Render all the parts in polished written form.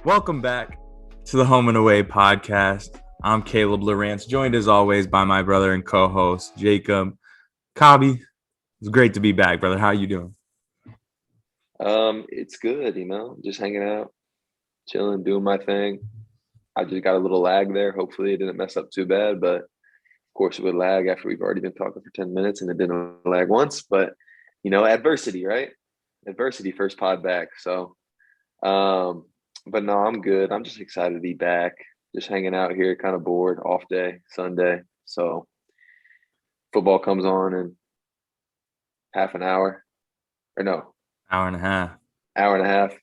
Welcome back to the Home and Away podcast. I'm Caleb Lawrence, joined as always by my brother and co-host Jacob Cobby. It's great to be back, brother. How you doing? It's good, just hanging out, chilling, doing my thing. I just got a little lag there. Hopefully it didn't mess up too bad, but of course it would lag after we've already been talking for 10 minutes and it didn't lag once. But adversity, right? Adversity first pod back. So but no, I'm good. I'm just excited to be back. Just hanging out here, kind of bored, off day, Sunday. So football comes on in half an hour. Or no, Hour and a half. hour and a half.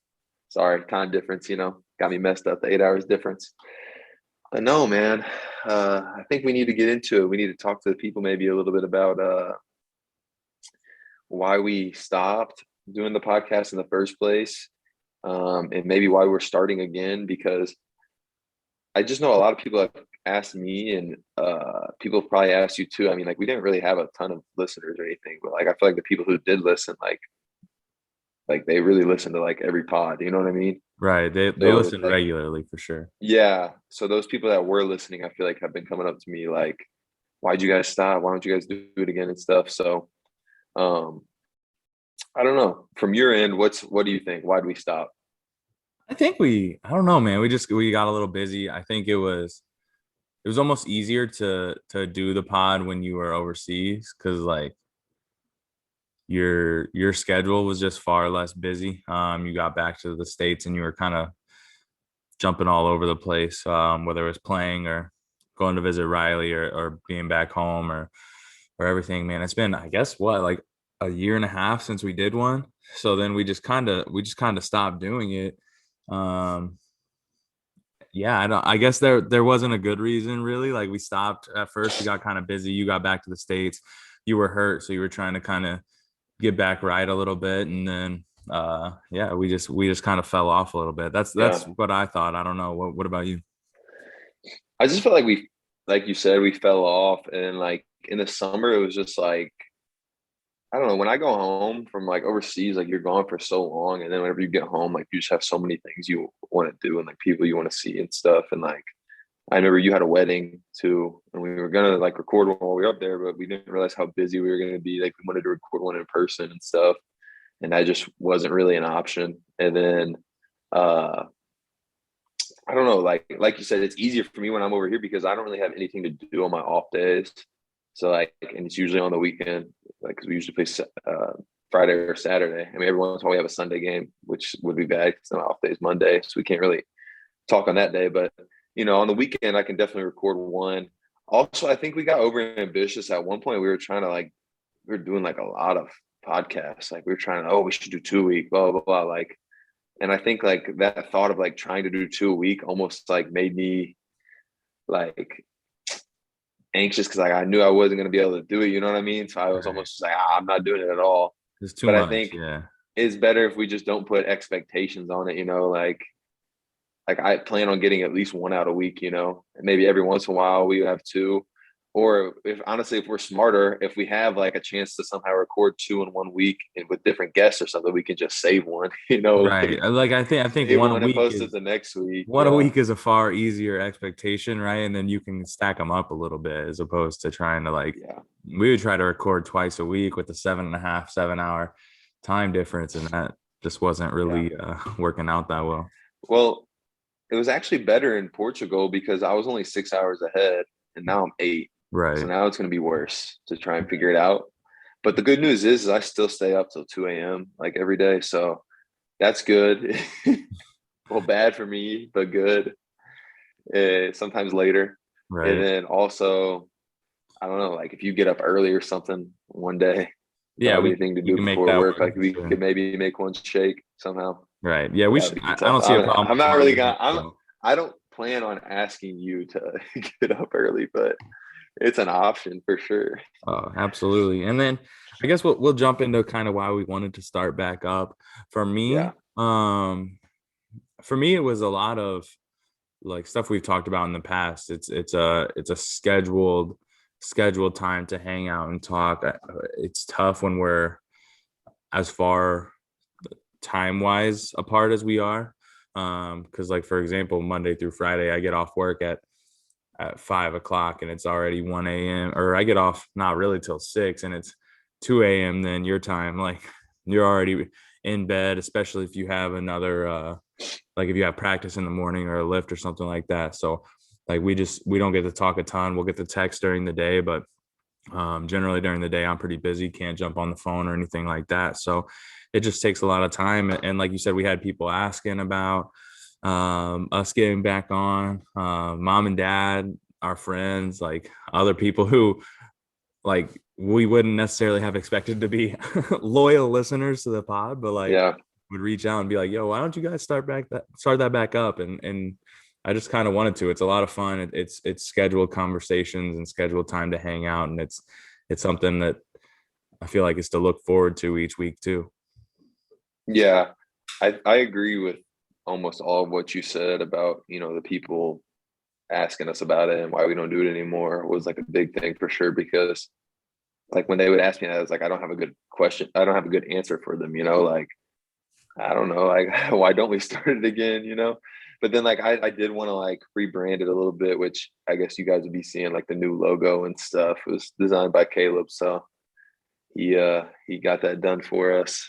Sorry, time difference, got me messed up, the 8 hours difference. But no, man, I think we need to get into it. We need to talk to the people maybe a little bit about why we stopped doing the podcast in the first place, and maybe why we're starting again, because I just know a lot of people have asked me, and people have probably asked you too. I mean, like, we didn't really have a ton of listeners or anything, but like, I feel like the people who did listen, like they really listen to like every pod, you know what I mean? Right. They So listen like, regularly for sure. yeah. So those people that were listening, I feel like have been coming up to me like, why'd you guys stop? Why don't you guys do it again and stuff? So um I don't know. From your end, what do you think? Why do we stop? I don't know, man. We got a little busy. I think it was almost easier to do the pod when you were overseas because like your schedule was just far less busy. You got back to the States and you were kind of jumping all over the place, whether it was playing or going to visit Riley or being back home or everything, man. It's been, I guess, what, like a year and a half since we did one. So then we just kind of stopped doing it. Um, yeah, I guess there wasn't a good reason really. Like we stopped at first, we got kind of busy. You got back to the States, you were hurt, so you were trying to kind of get back right a little bit, and then yeah, we just kind of fell off a little bit. That's Yeah. what I thought. I don't know. What about you? I just felt like like you said, we fell off, and like in the summer it was just like, I don't know, when I go home from like overseas, like you're gone for so long, and then whenever you get home, like you just have so many things you want to do and like people you want to see and stuff. And like I remember you had a wedding too, and we were gonna like record one while we were up there, but we didn't realize how busy we were gonna be. Like we wanted to record one in person and stuff, and that just wasn't really an option. And then uh I don't know, like you said, it's easier for me when I'm over here because I don't really have anything to do on my off days. So like, and it's usually on the weekend, like because we usually play Friday or Saturday. I mean, every once in a while we have a Sunday game, which would be bad because my off day is Monday, so we can't really talk on that day. But on the weekend, I can definitely record one. Also, I think we got over ambitious at one point. We were trying to like, we were doing like a lot of podcasts. Like we were trying to, oh, we should do 2 week, blah blah blah. Like, and I think like that thought of like trying to do two a week almost like made me like anxious because like I knew I wasn't going to be able to do it. You know what I mean? So I was Right. almost just like, I'm not doing it at all. It's too But I much. think Yeah. it's better if we just don't put expectations on it. Like I plan on getting at least one out a week. And maybe every once in a while we have two. Or if honestly, if we're smarter, if we have like a chance to somehow record two in 1 week and with different guests or something, we can just save one. Right. Like Like I think save one one and week post it is the next week. one a Yeah. week is a far easier expectation, right? And then you can stack them up a little bit as opposed to trying to like Yeah. we would try to record twice a week with a 7.5, 7 hour time difference, and that just wasn't Yeah. really working out that well. Well, it was actually better in Portugal because I was only 6 hours ahead and now I'm 8. So Right. now it's going to be worse to try and figure it out. But the good news is I still stay up till 2 a.m. like every day. So that's good. Well, bad for me, but good. Sometimes later. And Right. then also, I don't know, like if you get up early or something one day, don't Yeah, have we anything to we do can make before that work, work like for we sure. could maybe make one shake somehow. Right. Yeah, we That should. would be I tough. don't see a problem I'm not one really a week. gonna. So. I don't plan on asking you to get up early, but it's an option for sure. Oh, absolutely. And then I guess we'll jump into kind of why we wanted to start back up. For Yeah. me, um, for me, it was a lot of like stuff we've talked about in the past. It's a scheduled time to hang out and talk. It's tough when we're as far time wise apart as we are. Because like, for example, Monday through Friday, I get off work at 5 o'clock and it's already 1 a.m. or I get off not really till 6 and it's 2 a.m. then your time. Like you're already in bed, especially if you have another like if you have practice in the morning or a lift or something like that. So like we don't get to talk a ton. We'll get the text during the day, but generally during the day I'm pretty busy, can't jump on the phone or anything like that. So it just takes a lot of time. And like you said, we had people asking about us getting back on, mom and dad, our friends, like other people who like we wouldn't necessarily have expected to be loyal listeners to the pod, but like Yeah. would reach out and be like, yo, why don't you guys start that back up? And I just kind of wanted to. It's a lot of fun. It's scheduled conversations and scheduled time to hang out. And it's something that I feel like is to look forward to each week too. Yeah. I agree with almost all of what you said about, the people asking us about it and why we don't do it anymore was like a big thing for sure. Because like when they would ask me that, I was like, I don't have a good question. I don't have a good answer for them, like, I don't know, like, why don't we start it again? But then like, I did want to like rebrand it a little bit, which I guess you guys would be seeing like the new logo and stuff. It was designed by Caleb. So he got that done for us.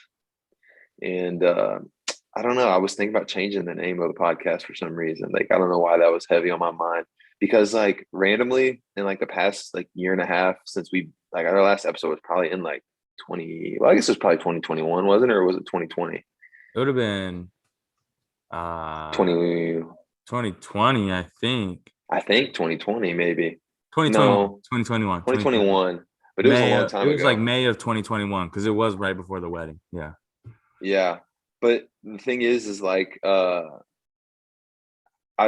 And I don't know. I was thinking about changing the name of the podcast for some reason. Like, I don't know why that was heavy on my mind because like randomly in like the past like year and a half since we like our last episode was probably in like 20, well, I guess it was probably 2021, wasn't it? Or was it 2020? It would have been 20, 2020, I think 2020, maybe. 2021, No, 2021, 2021. But it was a May. long time It was like ago. May of 2021 because it was right before the wedding. Yeah. Yeah. But the thing is like I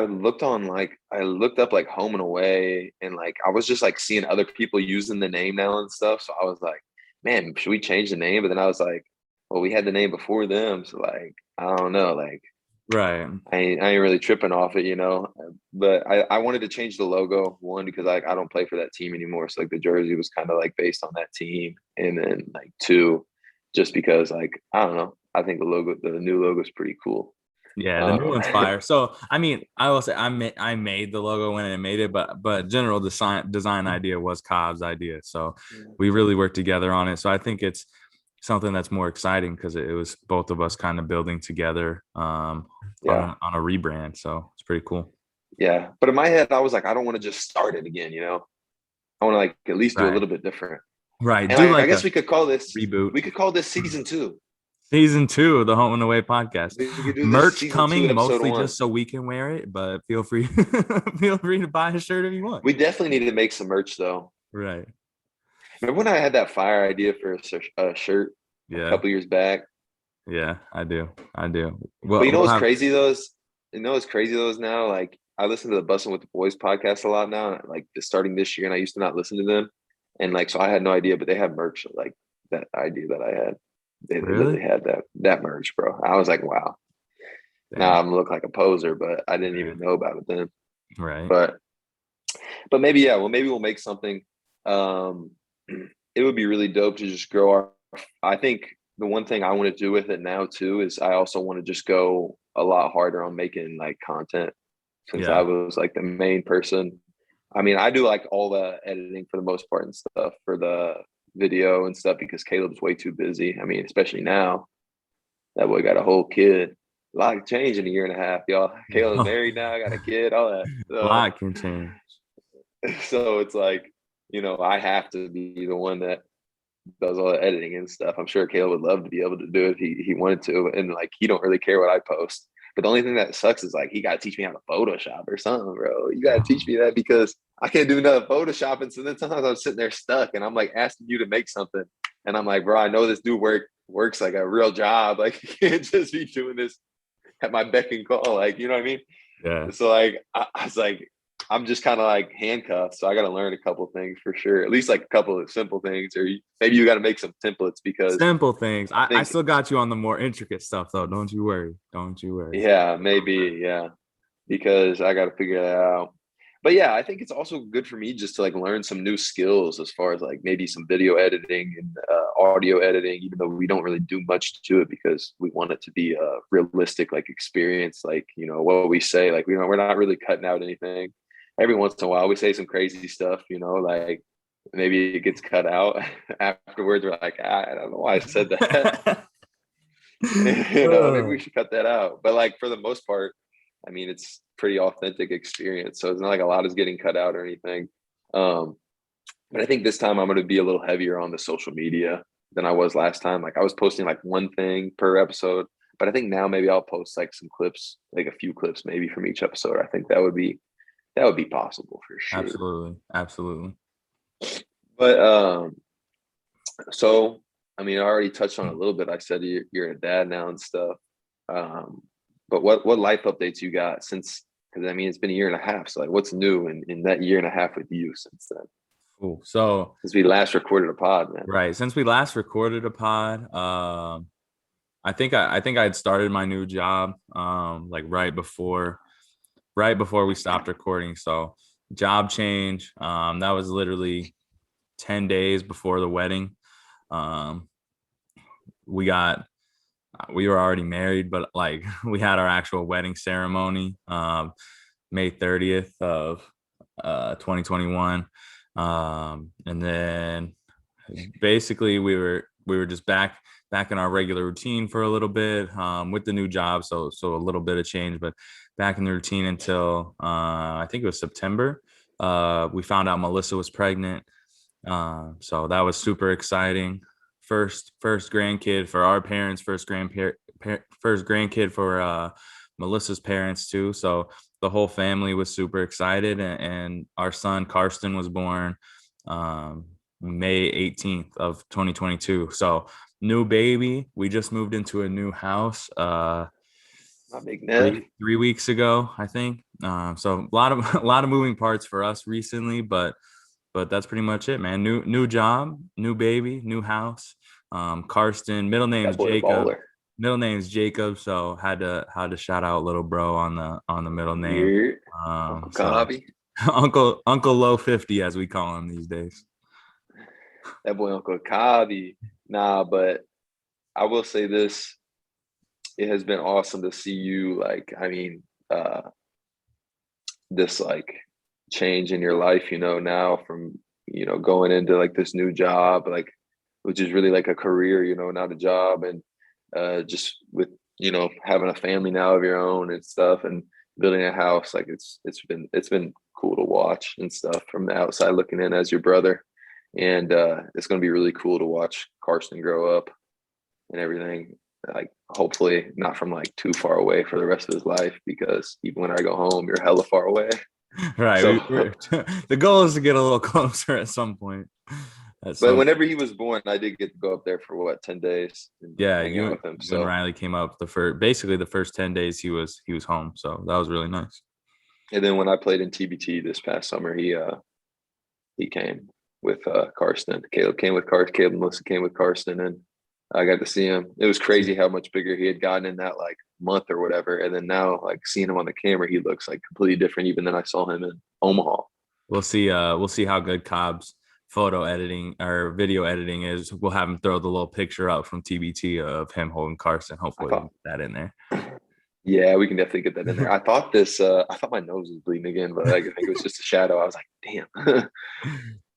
looked up like home and away and like I was just like seeing other people using the name now and stuff. So I was like, man, should we change the name? But then I was like, well, we had the name before them. So like, I don't know. Like Right. I ain't really tripping off it. But I wanted to change the logo one because like I don't play for that team anymore. So like the jersey was kind of like based on that team. And then like two, just because like, I don't know. I think the new logo is pretty cool. Yeah, the new Um, one's fire. So I mean, I will say I made the logo when I made it, but general design idea was Cobb's idea. So we really worked together on it. So I think it's something that's more exciting because it was both of us kind of building together yeah. on a rebrand. So it's pretty cool. Yeah. But in my head, I was like, I don't want to just start it again. I want to like at least do a Right. little bit different. Right. And Do I like guess a we could call this reboot. season two. Season 2 of the Home and Away podcast. We could do this Merch season two, coming episode mostly one. just so we can wear it, but feel free feel free to buy a shirt if you want. We definitely need to make some merch though. Right. Remember when I had that fire idea for a shirt a Yeah. couple years back? Yeah, I do. But Well, we'll have what's crazy though is now like I listen to the Bussin' with the Boys podcast a lot now, like starting this year, and I used to not listen to them. And like so I had no idea, but they have merch like that idea that I had. They literally really. had that merch, bro. I was like, wow. Now Damn. I'm look like a poser, but I didn't Right. even know about it then. Right. But maybe yeah, well maybe we'll make something. Um, it would be really dope to just grow our. I think the one thing I want to do with it now too is I also want to just go a lot harder on making like content since I Yeah. was like the main person. I mean, I do like all the editing for the most part and stuff for the video and stuff because Caleb's way too busy. I mean, especially now that boy got a whole kid. A lot changed in a year and a half, y'all. Caleb's married now, got a kid, all that. A lot can change. So it's like, I have to be the one that does all the editing and stuff. I'm sure Caleb would love to be able to do it if he wanted to. And like, he don't really care what I post. But the only thing that sucks is like, he got to teach me how to Photoshop or something, bro. You got to teach me that because I can't do nothing Photoshopping. So then sometimes I'm sitting there stuck and I'm like asking you to make something. And I'm like, bro, I know this dude works like a real job. Like, you can't just be doing this at my beck and call. Like, you know what I mean? Yeah. So like, I was like, I'm just kind of like handcuffed. So I got to learn a couple things for sure. At least like a couple of simple things, or maybe you got to make some templates because Simple things. I I think, still got you on the more intricate stuff though. Don't you worry. yeah, maybe, yeah, because I got to figure that out. But yeah, I think it's also good for me just to like learn some new skills as far as like maybe some video editing and audio editing, even though we don't really do much to it because we want it to be a realistic like experience. Like, you know, what we say, like, we're not really cutting out anything. Every once in a while we say some crazy stuff, you know, like maybe it gets cut out afterwards. We're like, I don't know why I said that. You know, maybe we Oh, should cut that out. But like for the most part, I mean, it's pretty authentic experience. So it's not like a lot is getting cut out or anything. Um, but I think this time I'm going to be a little heavier on the social media than I was last time. Like I was posting like one thing per episode, but I think now maybe I'll post like some clips, like a few clips maybe from each episode. I think that would be possible for sure. absolutely, absolutely. But so I mean, I already touched on it a little bit. I said you're a dad now and stuff. Um, but what life updates you got since? Because I mean, it's been a year and a half. So like, what's new in that year and a half with you since then? Cool. So, Since we last recorded a pod, man. right, since we last recorded a pod, I think I had started my new job like right before we stopped recording. So job change. That was literally 10 days before the wedding. Um, we got we were already married, but like we had our actual wedding ceremony May 30th of 2021. And then basically we were just back in our regular routine for a little bit with the new job, so a little bit of change, but back in the routine until I think it was September. We found out Melissa was pregnant, so that was super exciting. First grandkid for our parents, first grandkid for Melissa's parents too. So the whole family was super excited, and our son Karsten was born um, May 18th of 2022. So new baby. We just moved into a new house My big Nev. three weeks ago, I think. So a lot of a lot of moving parts for us recently, but that's pretty much it, man. New job, new baby, new house. Karsten, That boy a baller. middle name's Jacob, so had to shout out little bro on the middle name. Yeah. Uncle So Kabi. Uncle Low 50 as we call him these days. That boy Uncle Kabi. Nah, but I will say this. It has been awesome to see you like, I mean, this like change in your life, you know, now from, you know, going into like this new job, like which is really like a career, you know, not a job. And just with, you know, having a family now of your own and stuff and building a house, like it's been cool to watch and stuff from the outside looking in as your brother. And it's gonna be really cool to watch Carson grow up and everything. Like hopefully not from like too far away for the rest of his life because even when I go home, you're hella far away. Right. So The goal is to get a little closer at some point. At but some whenever he was born, I did get to go up there for what, 10 days and Yeah, hang out with him. you and So Riley came up the first basically the first 10 days he was home. So that was really nice. and then when I played in TBT this past summer, he came with Karsten. Caleb came with Karsten. Caleb and Melissa came with Karsten, and I got to see him. It was crazy how much bigger he had gotten in that like month or whatever. And then now, like seeing him on the camera, he looks like completely different even than I saw him in Omaha. We'll see how good Cobb's photo editing or video editing is. We'll have him throw the little picture up from TBT of him holding Carson. I Hopefully we'll thought, get that in there. yeah, we can definitely get that in there. I thought I thought my nose was bleeding again, but like, I think it was just a shadow. I was like, damn.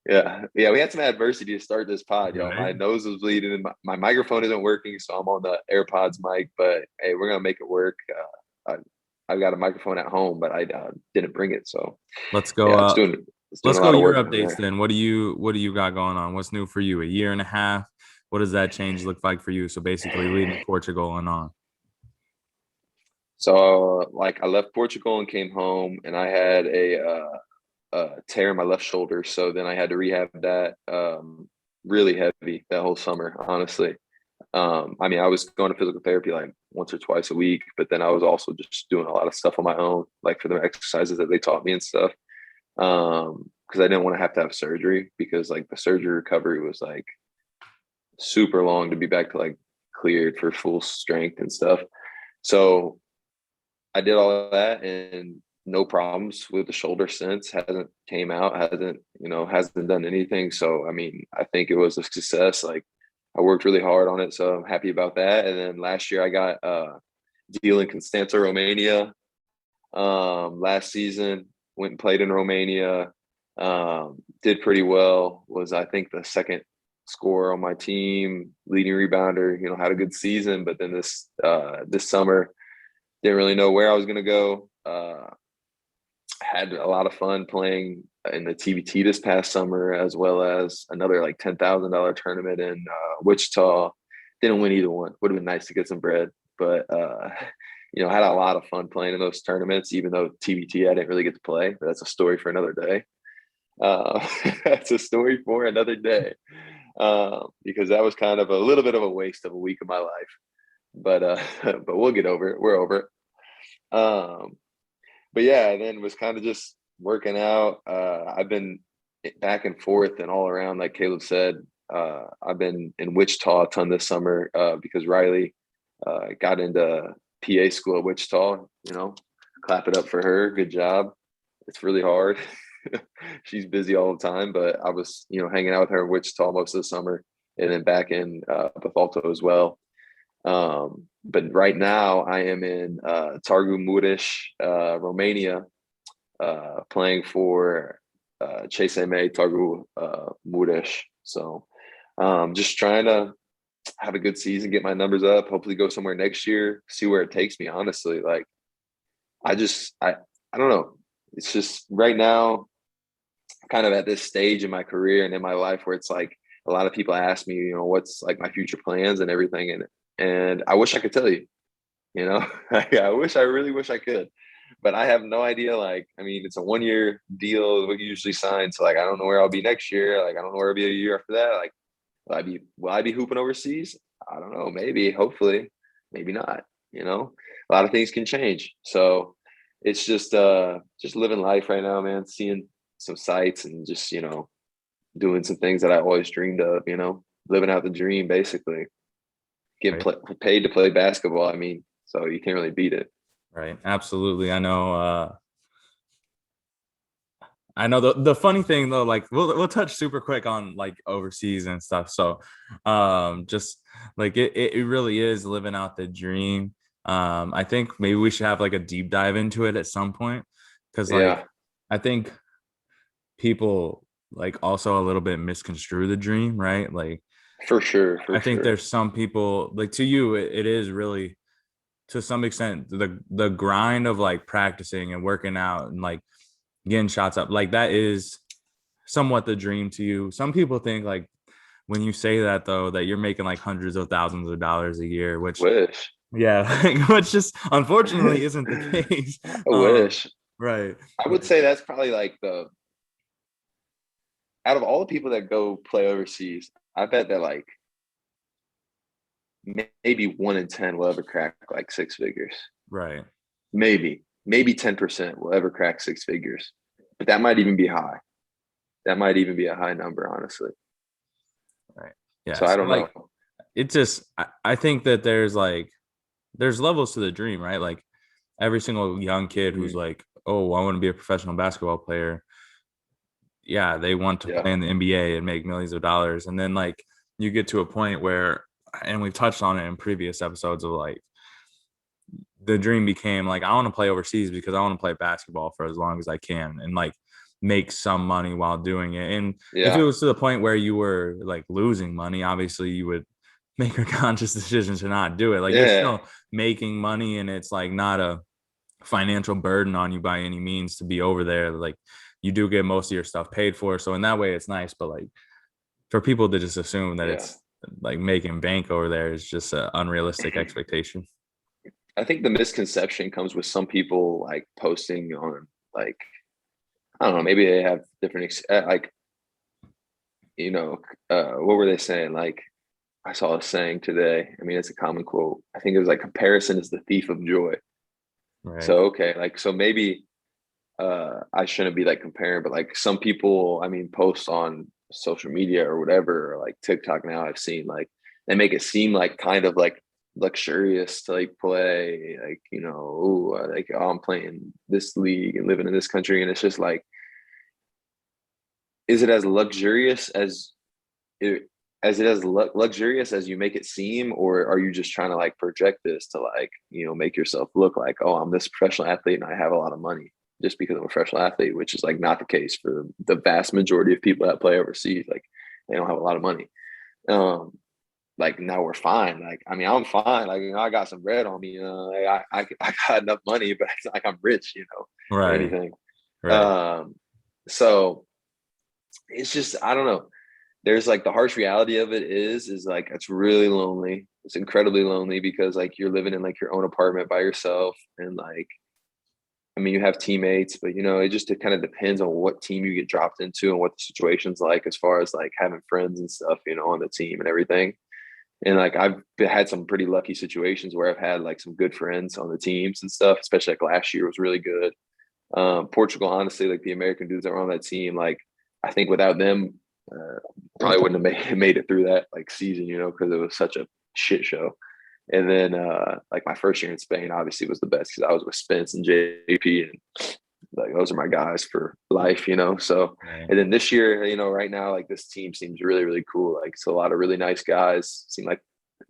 Yeah. We had some adversity to start this pod, y'all. Right. My nose was bleeding and my microphone isn't working, so I'm on the AirPods mic, but hey, we're gonna make it work. I've got a microphone at home, but I didn't bring it. So Let's go yeah, it's doing let's a go lot of your work from updates there. then. What do you got going on? What's new for you? A year and a half. What does that change look like for you? So basically leaving Portugal and on. So like I left Portugal and came home and I had a tear in my left shoulder. So then I had to rehab that really heavy that whole summer, honestly. I mean, I was going to physical therapy like once or twice a week, but then I was also just doing a lot of stuff on my own, like for the exercises that they taught me and stuff. Because I didn't want to have surgery because like the surgery recovery was like super long to be back to like cleared for full strength and stuff. So I did all of that and no problems with the shoulder since. Hasn't came out. Hasn't done anything. So I mean, I think it was a success. Like I worked really hard on it, so I'm happy about that. And then last year I got deal in Constanța, Romania. Last season went and played in Romania. Did pretty well. Was I think the second scorer on my team, leading rebounder. Had a good season. But then this summer, didn't really know where I was gonna go. Had a lot of fun playing in the TBT this past summer, as well as another like $10,000 tournament in Wichita. Didn't win either one. Would have been nice to get some bread, but had a lot of fun playing in those tournaments. Even though TBT I didn't really get to play, but that's a story for another day. That's a story for another day, because that was kind of a little bit of a waste of a week of my life. But we'll get over it. We're over it. But yeah, then was kind of just working out. I've been back and forth and all around, like Caleb said. I've been in Wichita a ton this summer because Riley got into PA school at Wichita. Clap it up for her. Good job. It's really hard. She's busy all the time, but I was, hanging out with her in Wichita most of the summer, and then back in Bethalto as well. But right now I am in Targu Mureș, Romania, playing for CSM Targu Mureș. So just trying to have a good season, get my numbers up, hopefully go somewhere next year, see where it takes me. Honestly, like I don't know. It's just right now kind of at this stage in my career and in my life where it's like a lot of people ask me, what's like my future plans and everything. And I wish I could tell you, I really wish I could, but I have no idea. Like, I mean, it's a 1-year deal we usually sign. So like, I don't know where I'll be next year. Like, I don't know where I'll be a year after that. Like, will I be hooping overseas? I don't know. Maybe, hopefully, maybe not, a lot of things can change. So it's just living life right now, man, seeing some sights and just, doing some things that I always dreamed of, living out the dream, basically. Getting Right. paid to play basketball. I mean, so you can't really beat it. Right. Absolutely. I know the funny thing though, like we'll touch super quick on like overseas and stuff. So just like it really is living out the dream. I think maybe we should have like a deep dive into it at some point. Cause like Yeah, I think people like also a little bit misconstrue the dream, right? Like for sure, I for think sure. there's some people like to you, it is really to some extent the grind of like practicing and working out and like getting shots up, like that is somewhat the dream to you. Some people think like when you say that though, that you're making like hundreds of thousands of dollars a year, which Wish. yeah, like, which just unfortunately isn't the I case. wish. Right. I would say that's probably like the out of all the people that go play overseas, I bet that like maybe 1 in 10 will ever crack like six figures. Right. Maybe 10% will ever crack six figures, but that might even be high. That might even be a high number, honestly. Right. Yeah. So I So don't know. like it just I think that there's levels to the dream, right? Like every single young kid who's Mhm. like, oh, I want to be a professional basketball player. Yeah, they want to Yeah, play in the NBA and make millions of dollars. And then like you get to a point where, and we've touched on it in previous episodes of like the dream became like, I want to play overseas because I want to play basketball for as long as I can and like make some money while doing it. And if it yeah, was to the point where you were like losing money, obviously you would make a conscious decision to not do it. Like you're yeah, still making money and it's like not a financial burden on you by any means to be over there. Like you do get most of your stuff paid for. So in that way it's nice. But like for people to just assume that yeah. it's like making bank over there is just an unrealistic expectation. I think the misconception comes with some people like posting on like I don't know, maybe they have different like you know what were they saying? Like I saw a saying today. I mean, it's a common quote. I think it was like comparison is the thief of joy. Right. So okay, like so maybe I shouldn't be like comparing, but like some people, I mean, post on social media or whatever, or like TikTok now I've seen like they make it seem like kind of like luxurious to like play, like, you know, ooh, like, oh, I'm playing this league and living in this country. And it's just like, is it as luxurious it luxurious as you make it seem, or are you just trying to like project this to like, you know, make yourself look like, oh, I'm this professional athlete and I have a lot of money just because I'm a professional athlete, which is like not the case for the vast majority of people that play overseas. Like they don't have a lot of money. Um, like now we're fine. Like, I mean, I'm fine. Like, you know, I got some bread on me. Like I got enough money, but it's not like I'm rich, you know, or Right. anything. Right. Um, so it's just, I don't know. There's like the harsh reality of it is like it's really lonely. It's incredibly lonely because like you're living in like your own apartment by yourself, and like, I mean, you have teammates, but you know, it kind of depends on what team you get dropped into and what the situation's like as far as like having friends and stuff, you know, on the team and everything. And like had some pretty lucky situations where I've had like some good friends on the teams and stuff, especially like last year was really good. Portugal, honestly, like the American dudes that were on that team, like I think without them, probably wouldn't have made it through that like season, you know, because it was such a shit show. And then like my first year in Spain obviously was the best because I was with Spence and JP, and like those are my guys for life, you know. So Right. and then this year, you know, right now like this team seems really, really cool. Like it's a lot of really nice guys, seem like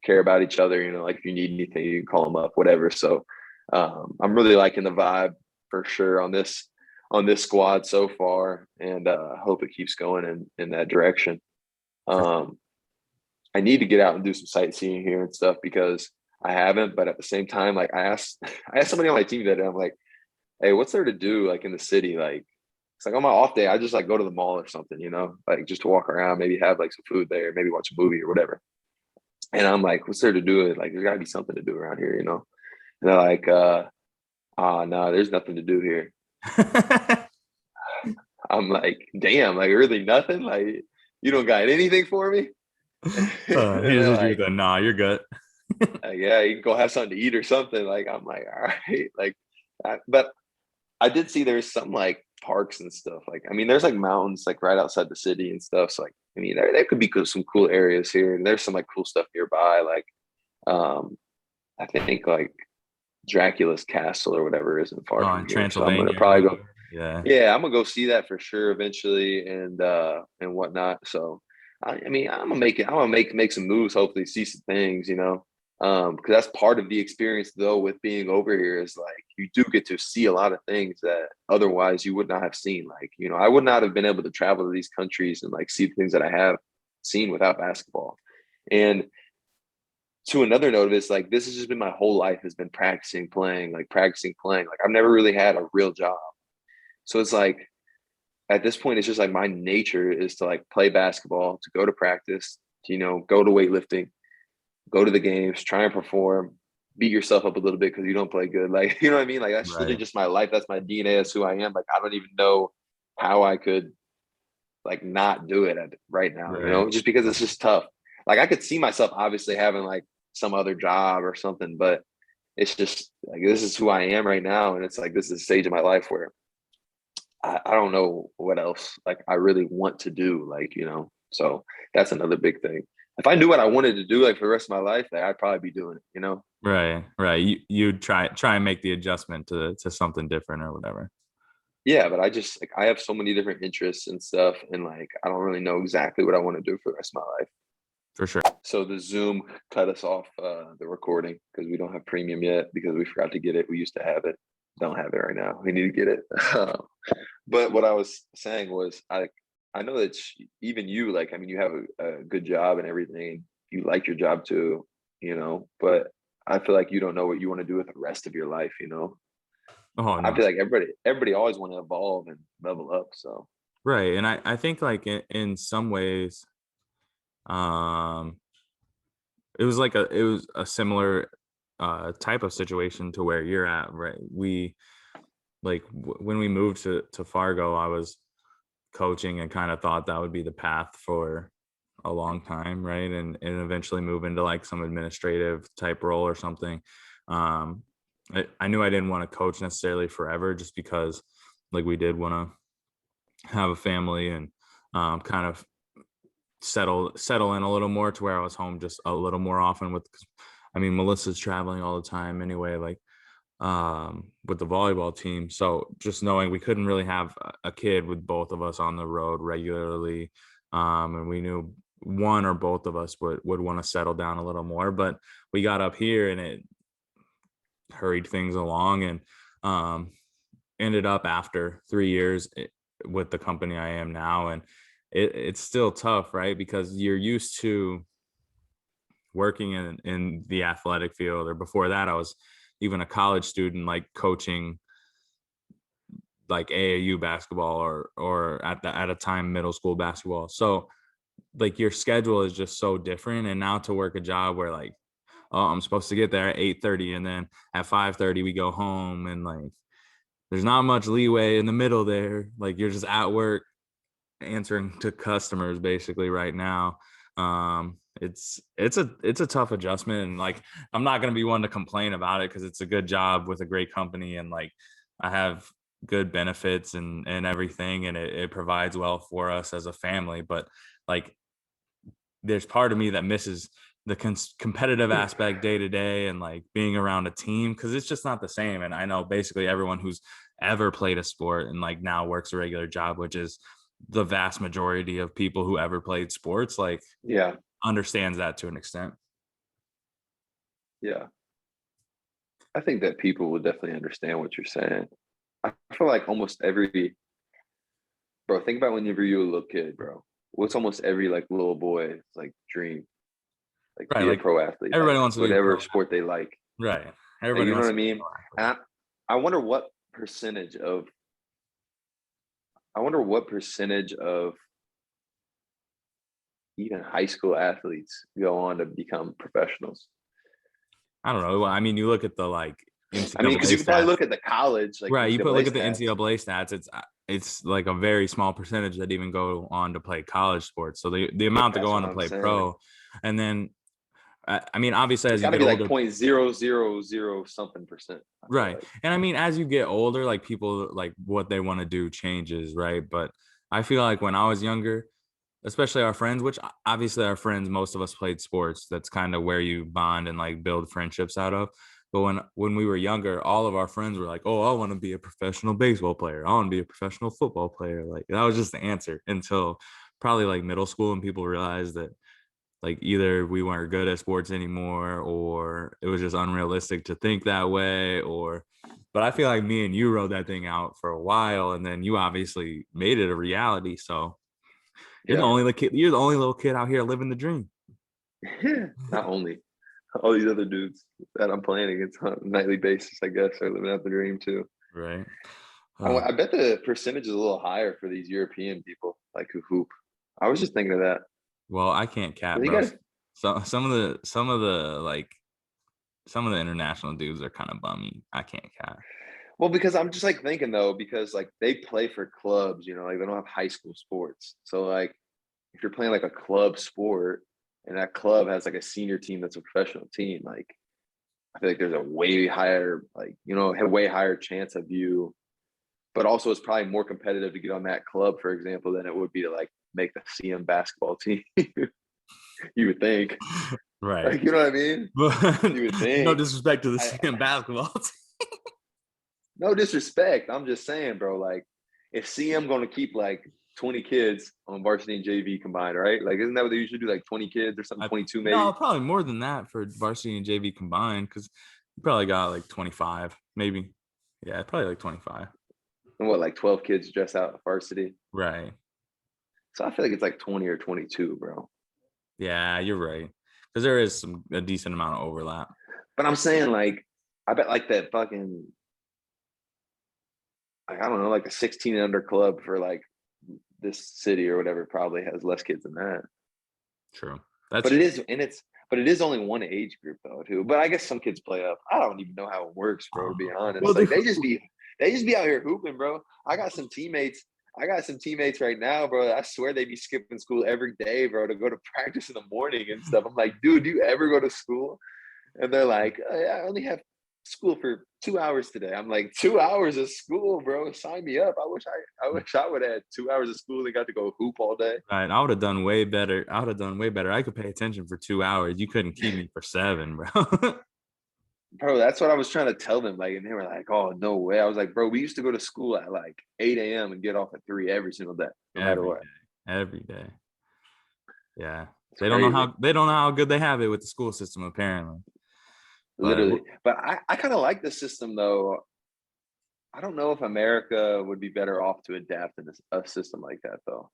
care about each other, you know, like if you need anything, you can call them up, whatever. So I'm really liking the vibe for sure on this squad so far, and hope it keeps going in that direction. For Um, I need to get out and do some sightseeing here and stuff because I haven't. But at the same time, like I asked somebody on my team that I'm like, hey, what's there to do like in the city? Like it's like on my off day, I just like go to the mall or something, you know, like just to walk around, maybe have like some food there, maybe watch a movie or whatever. And I'm like, what's there to do? Like there's gotta be something to do around here, you know? And they're like, no, there's nothing to do here. sure. I'm like, damn, like really nothing? Like you don't got anything for me? And Here's they're the truth. like, Nah, you're good. yeah, you can go have something to eat or something. Like I'm like, all right, like, but I did see there's some like parks and stuff. Like, I mean, there's like mountains like right outside the city and stuff. So like, I mean, there could be some cool areas here, and there's some like cool stuff nearby. Like, um, I think like Dracula's castle or whatever isn't far Oh, from in here, so I'm gonna Transylvania or probably go. whatever. Yeah. Yeah, I'm gonna go see that for sure eventually, and whatnot. So, I mean, I'm gonna make it. I'm gonna make some moves. Hopefully, see some things. You know, because that's part of the experience though. With being over here is like you do get to see a lot of things that otherwise you would not have seen. Like, you know, I would not have been able to travel to these countries and like see the things that I have seen without basketball. And to another note, it's like this has just been my whole life has been practicing playing. Like I've never really had a real job. So it's like at this point, it's just like my nature is to like play basketball, to go to practice, to, you know, go to weightlifting, go to the games, try and perform, beat yourself up a little bit because you don't play good. Like, you know what I mean? Like that's literally Right. just my life. That's my DNA. That's who I am. Like I don't even know how I could like not do it right now, you Right. know, just because it's just tough. Like I could see myself obviously having like some other job or something, but it's just like this is who I am right now. And it's like this is a stage of my life where I don't know what else like I really want to do, like, you know. So that's another big thing. If I knew what I wanted to do like for the rest of my life, like, I'd probably be doing it, you know. Right. Right. You try and make the adjustment to something different or whatever. Yeah, but I just like I have so many different interests and stuff, and like I don't really know exactly what I want to do for the rest of my life. For sure. So the Zoom cut us off the recording because we don't have premium yet because we forgot to get it. We used to have it, don't have it right now. We need to get it. But what I was saying was, I know that even you, like, I mean, you have a good job and everything. You like your job too, you know. But I feel like you don't know what you want to do with the rest of your life, you know. Oh I no. feel like everybody always want to evolve and level up. So Right. And I think like in some ways, um, it was a similar type of situation to where you're at, right? We like when we moved to Fargo, I was coaching and kind of thought that would be the path for a long time, right? And eventually move into like some administrative type role or something. Um, I knew I didn't want to coach necessarily forever, just because like we did want to have a family and kind of settle in a little more to where I was home just a little more often with I mean, Melissa's traveling all the time anyway, like with the volleyball team. So just knowing we couldn't really have a kid with both of us on the road regularly. And we knew one or both of us would want to settle down a little more, but we got up here and it hurried things along, and ended up after 3 years with the company I am now. And it's still tough, right? Because you're used to working in the athletic field, or before that, I was even a college student, like coaching like AAU basketball or at a time middle school basketball. So like your schedule is just so different. And now to work a job where like, oh, I'm supposed to get there at 8:30 and then at 5:30 we go home, and like there's not much leeway in the middle there. Like you're just at work answering to customers basically right now. It's a tough adjustment, and like I'm not going to be one to complain about it because it's a good job with a great company, and like I have good benefits and everything, and it provides well for us as a family. But like there's part of me that misses the competitive aspect day to day, and like being around a team, because it's just not the same. And I know basically everyone who's ever played a sport and like now works a regular job, which is the vast majority of people who ever played sports, like Yeah, understands that to an extent. yeah. I think that people will definitely understand what you're saying. I feel like almost every bro, think about whenever you were a little kid, bro. What's almost every like little boy's like dream? Like Right. be a Like pro athlete, everybody like wants to be a whatever pro. sport they like. Right. Like, Everybody you know wants what I to be a mean? pro athlete. And I wonder what percentage of I wonder what percentage of even high school athletes go on to become professionals. I don't know. I mean, you look at the like I mean, because NCAA you could probably stats. look at the college, like Right. You put NCAA look at the stats. NCAA stats. It's like a very small percentage that even go on to play college sports. So the amount that go That's on what to I'm play saying. pro, and then I mean, obviously It's as you got to get be like older, 0.000 something percent. I feel right. like. And I mean, as you get older, like people like what they want to do changes, right? But I feel like when I was younger, especially our friends, which obviously our friends, most of us played sports. That's kind of where you bond and like build friendships out of. But when we were younger, all of our friends were like, "Oh, I want to be a professional baseball player. I want to be a professional football player." Like that was just the answer until probably like middle school, and people realized that like either we weren't good at sports anymore, or it was just unrealistic to think that way, or but I feel like me and you rode that thing out for a while, and then you obviously made it a reality. So Yeah. you're the only little kid out here living the dream. Not only all these other dudes that I'm playing against on a nightly basis, I guess, are living out the dream too. Right. I bet the percentage is a little higher for these European people, like who hoop. I was just thinking of that. Well, I can't cap, You bro. got So some of the international dudes are kind of bummy. I can't cap. well, because I'm just like thinking though, because like they play for clubs, like they don't have high school sports. So like if you're playing like a club sport and that club has like a senior team that's a professional team, like I feel like there's a way higher, like, a way higher chance of you, but also it's probably more competitive to get on that club, for example, than it would be to like make the CM basketball team. You would think. Right. Like, you know what I mean? But You would no think. disrespect to the I CM basketball team. no disrespect. I'm just saying, bro, like if CM gonna keep like 20 kids on varsity and JV combined, right? Like, isn't that what they usually do? Like 20 kids or something, 22 No, maybe? probably more than that for varsity and JV combined, because you probably got like 25, maybe. Yeah, probably like 25. And what, like 12 kids dress out varsity? Right. So I feel like it's like 20 or 22, bro. Yeah, you're right. Because there is a decent amount of overlap. But I'm saying like, I bet like that fucking, like, I don't know, like a 16 and under club for like this city or whatever probably has less kids than that. True. That's But it true. is, and but it is only one age group though too. But I guess some kids play up. I don't even know how it works, bro. To be Well, honest, like they just be out here hooping, bro. I got some teammates. I got some teammates right now, bro. I swear they be skipping school every day, bro, to go to practice in the morning and stuff. I'm like, dude, do you ever go to school? And they're like, oh, yeah, I only have school for 2 hours today. I'm like, 2 hours of school, bro. Sign me up. I wish I would have had 2 hours of school and got to go hoop all day. Right. I would have done way better. I would have done way better. I could pay attention for 2 hours. You couldn't keep me for 7, bro. Bro, that's what I was trying to tell them. Like, and they were like, "Oh, no way." I was like, "Bro, we used to go to school at like 8 a.m. and get off at 3 every single day, no matter Every what." day. Every day. Yeah. It's They don't know crazy, how good they have it with the school system, apparently. But literally. But I kind of like the system though. I don't know if America would be better off to adapt in a system like that though,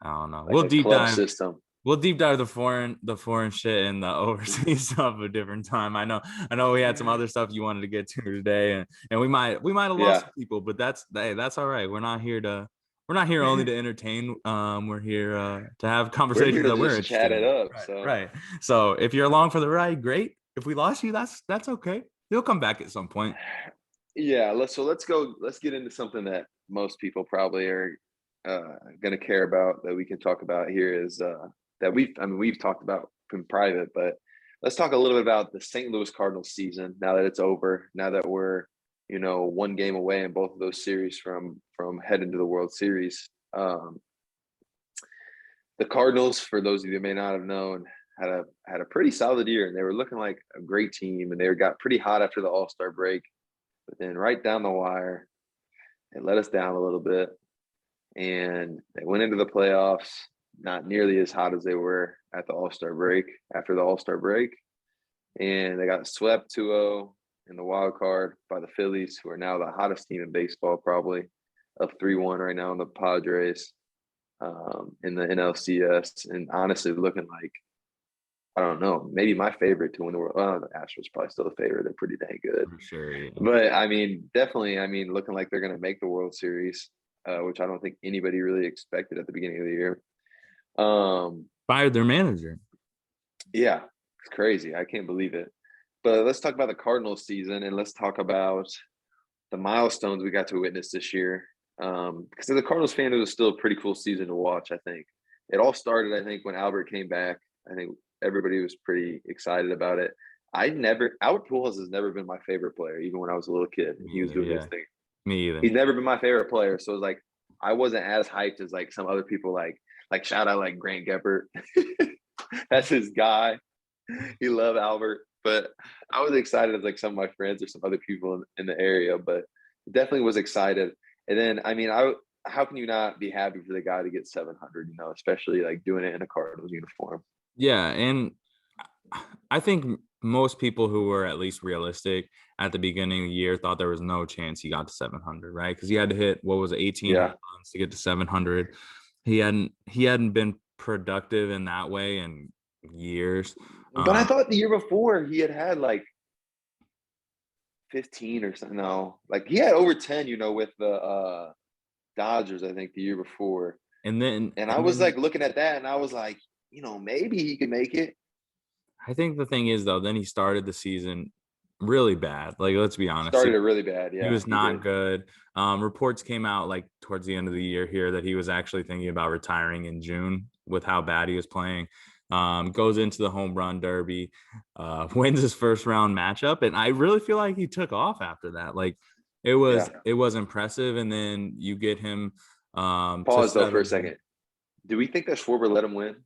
I don't know. like a club system. We'll deep dive the foreign shit and the overseas stuff a different time. I know we had some other stuff you wanted to get to today, and we might have lost Yeah, some people, but that's all right. We're not here only to entertain. We're here to have we're here conversations to that we're just chat interested it in. up. Right, So right. So if you're along for the ride, great. If we lost you, that's okay. You'll come back at some point. yeah, let's go. Let's get into something that most people probably are going to care about that we can talk about here is that we've talked about in private, but let's talk a little bit about the St. Louis Cardinals season now that it's over. Now that we're one game away in both of those series from heading to the World Series. The Cardinals, for those of you who may not have known, had a pretty solid year, and they were looking like a great team, and they got pretty hot after the All-Star break, but then right down the wire, it let us down a little bit, and they went into the playoffs not nearly as hot as they were at the All-Star break after the All-Star break, and they got swept 2-0 in the wild card by the Phillies, who are now the hottest team in baseball, probably up 3-1 right now in the Padres in the NLCS, and honestly looking like, I don't know, maybe my favorite to win the world. Well, the Astros probably still the favorite. They're pretty dang good. For sure. Yeah. But I mean, definitely, I mean, looking like they're going to make the World Series, which I don't think anybody really expected at the beginning of the year. Fired their manager. Yeah, it's crazy. I can't believe it. But let's talk about the Cardinals season, and let's talk about the milestones we got to witness this year. Because as a Cardinals fan, it was still a pretty cool season to watch, I think. It all started, I think, when Albert came back. I think everybody was pretty excited about it. Albert Pujols has never been my favorite player, even when I was a little kid and he was doing his thing. Me either. He's never been my favorite player. So it was like, I wasn't as hyped as like some other people, like shout out like Grant Geppert. That's his guy. He loved Albert. But I was excited as like some of my friends or some other people in the area, but definitely was excited. And then, I mean, how can you not be happy for the guy to get 700, especially like doing it in a Cardinals uniform? Yeah, and I think most people who were at least realistic at the beginning of the year thought there was no chance he got to 700, right? Because he had to hit, what was it, 18 Yeah. runs to get to 700. He hadn't been productive in that way in years. But I thought the year before he had like 15 or something. No, like he had over 10, with the Dodgers, I think the year before. And I was like looking at that and I was like, maybe he could make it. I think the thing is though, then he started the season really bad. Like, let's be honest. Started it really bad. Yeah. He was not good. Reports came out like towards the end of the year here that he was actually thinking about retiring in June with how bad he was playing. Goes into the home run derby, wins his first round matchup. And I really feel like he took off after that. Like it was impressive. And then you get him. Pause though for a second. Do we think that Schwarber let him win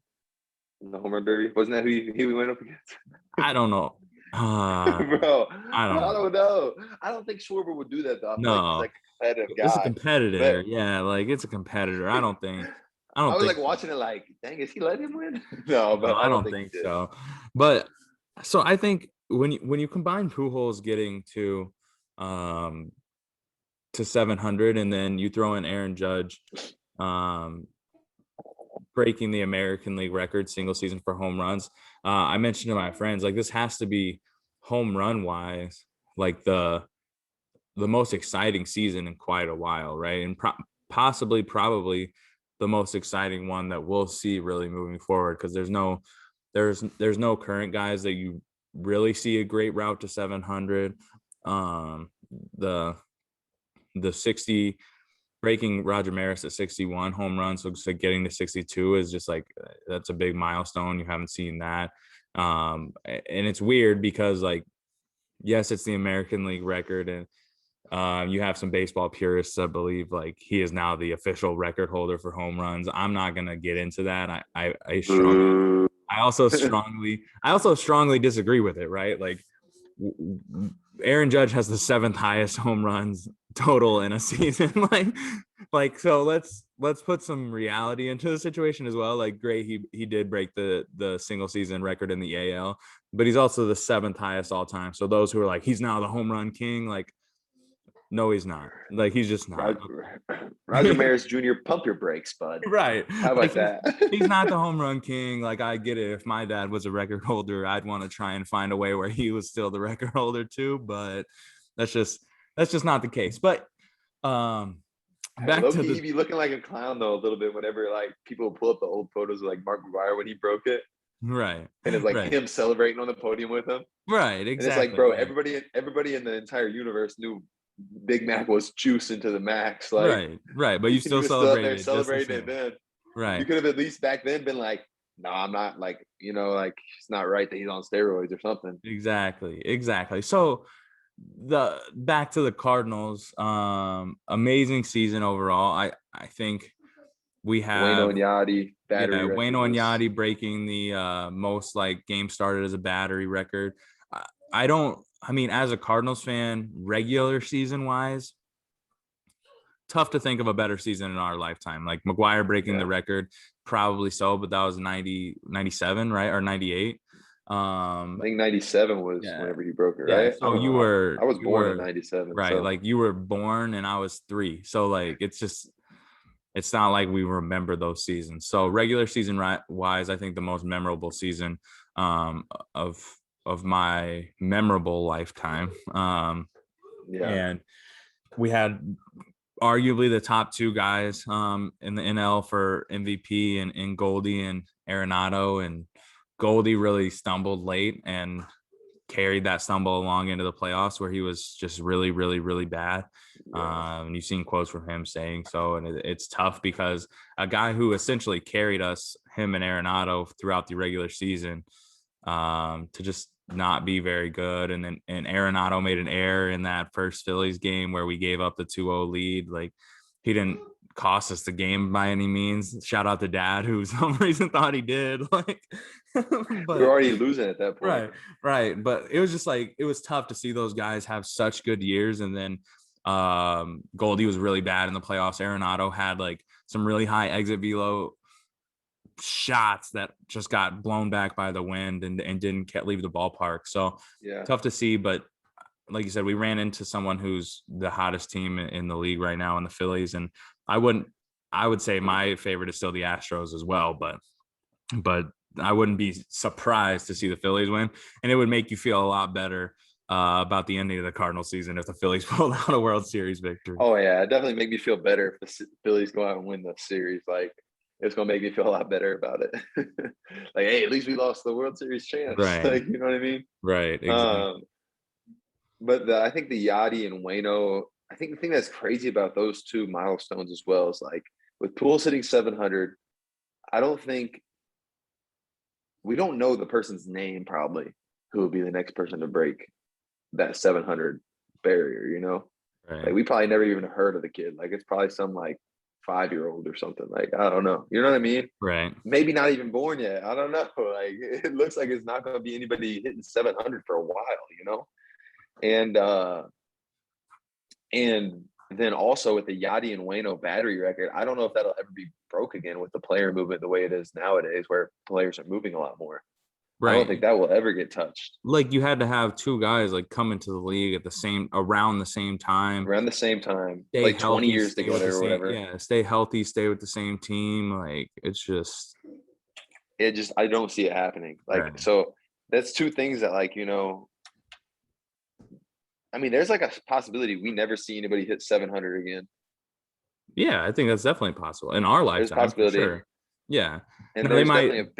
in the home run derby? Wasn't that who he went up against? I don't know. Bro, I don't know. I don't think Schwarber would do that though. No, he's like a competitive guy. It's a competitor. But, yeah, like it's a competitor. I don't I was think like watching it like, dang, is he letting him win? No, but I don't think so. But so I think when you combine Pujols getting to 700 and then you throw in Aaron Judge breaking the American League record single season for home runs, I mentioned to my friends, like, this has to be home run wise like the most exciting season in quite a while, right? And probably the most exciting one that we'll see really moving forward, because there's no current guys that you really see a great route to 700. The 60 breaking Roger Maris at 61 home runs, so getting to 62 is just like, that's a big milestone. You haven't seen that. And it's weird because like yes, it's the American League record, and you have some baseball purists that believe like he is now the official record holder for home runs. I'm not gonna get into that. Boo. I also strongly disagree with it. Right, like Aaron Judge has the 7th highest home runs total in a season. like so let's put some reality into the situation as well. Like great, he did break the single season record in the AL, but he's also the 7th highest all time. So those who are like he's now the home run king, like no, he's not. Like he's just not. Roger Maris Jr., pump your brakes, bud. Right. How about like he's that? not the home run king. Like I get it. If my dad was a record holder, I'd want to try and find a way where he was still the record holder too. But that's just not the case. But back Low to key, the he be looking like a clown though a little bit whenever like people pull up the old photos of like Mark McGwire when he broke it, right. and it's like Right. him celebrating on the podium with him. Right. And it's like, Exactly. bro, Like, everybody in the entire universe knew Big Mac was juicing to the max. Like right. Right. But you he still was still up there celebrated just the celebrating it same. then. You Right. could have at least back then been like, no, I'm not like, like it's not right that he's on steroids or something. Exactly. So the back to the Cardinals, amazing season overall. I think we Wayno have and Yachty battery record Waino and was Yachty breaking the most like game started as a battery record. I don't. I mean, as a Cardinals fan, regular season wise, tough to think of a better season in our lifetime. Like McGwire breaking the record, probably so, but that was 97, right? Or 98. I think 97 was Yeah. whenever he broke it, Yeah. right? I So don't you know. were I was born in 97, right. so Like you were born and I was 3. So like it's not like we remember those seasons. So regular season wise, I think the most memorable season um, of my memorable lifetime. yeah. And we had arguably the top 2 guys in the NL for MVP and Goldie and Arenado, and Goldie really stumbled late and carried that stumble along into the playoffs where he was just really, really, really bad. And you've seen quotes from him saying so, and it's tough because a guy who essentially carried us, him and Arenado, throughout the regular season, to just not be very good. And then Arenado made an error in that first Phillies game where we gave up the 2-0 lead. Like he didn't cost us the game by any means. Shout out to Dad, who for some reason thought he did. Like, but we were already losing at that point. Right. But it was just like it was tough to see those guys have such good years, and then Goldie was really bad in the playoffs. Arenado had like some really high exit velo shots that just got blown back by the wind and didn't leave the ballpark. So tough to see, but like you said, we ran into someone who's the hottest team in the league right now in the Phillies. And I would say my favorite is still the Astros as well, but I wouldn't be surprised to see the Phillies win, and it would make you feel a lot better about the ending of the Cardinal season if the Phillies pulled out a World Series victory. Oh yeah, it definitely make me feel better if the Phillies go out and win the series. Like it's gonna make me feel a lot better about it. Like, hey, at least we lost the World Series chance. Right. Like, you know what I mean? Right. Exactly. But I think the Yachty and Wayno, I think the thing that's crazy about those 2 milestones as well is like with Pujols hitting 700, I don't think we don't know the person's name probably who will be the next person to break that 700 barrier. Right. Like we probably never even heard of the kid. Like it's probably some like 5-year-old or something. Like I don't know, you know what I mean? Right. Maybe not even born yet. I don't know. Like it looks like it's not going to be anybody hitting 700 for a while. And then also with the Yachty and Wayno battery record, I don't know if that'll ever be broke again with the player movement the way it is nowadays, where players are moving a lot more. Right. I don't think that will ever get touched. Like you had to have 2 guys like come into the league at around the same time, like 20 years together or whatever. Yeah, stay healthy, stay with the same team. Like I don't see it happening. Like So that's 2 things that like I mean, there's like a possibility we never see anybody hit 700 again. Yeah, I think that's definitely possible in our lifetime. There's a possibility. For sure. Yeah, and there's definitely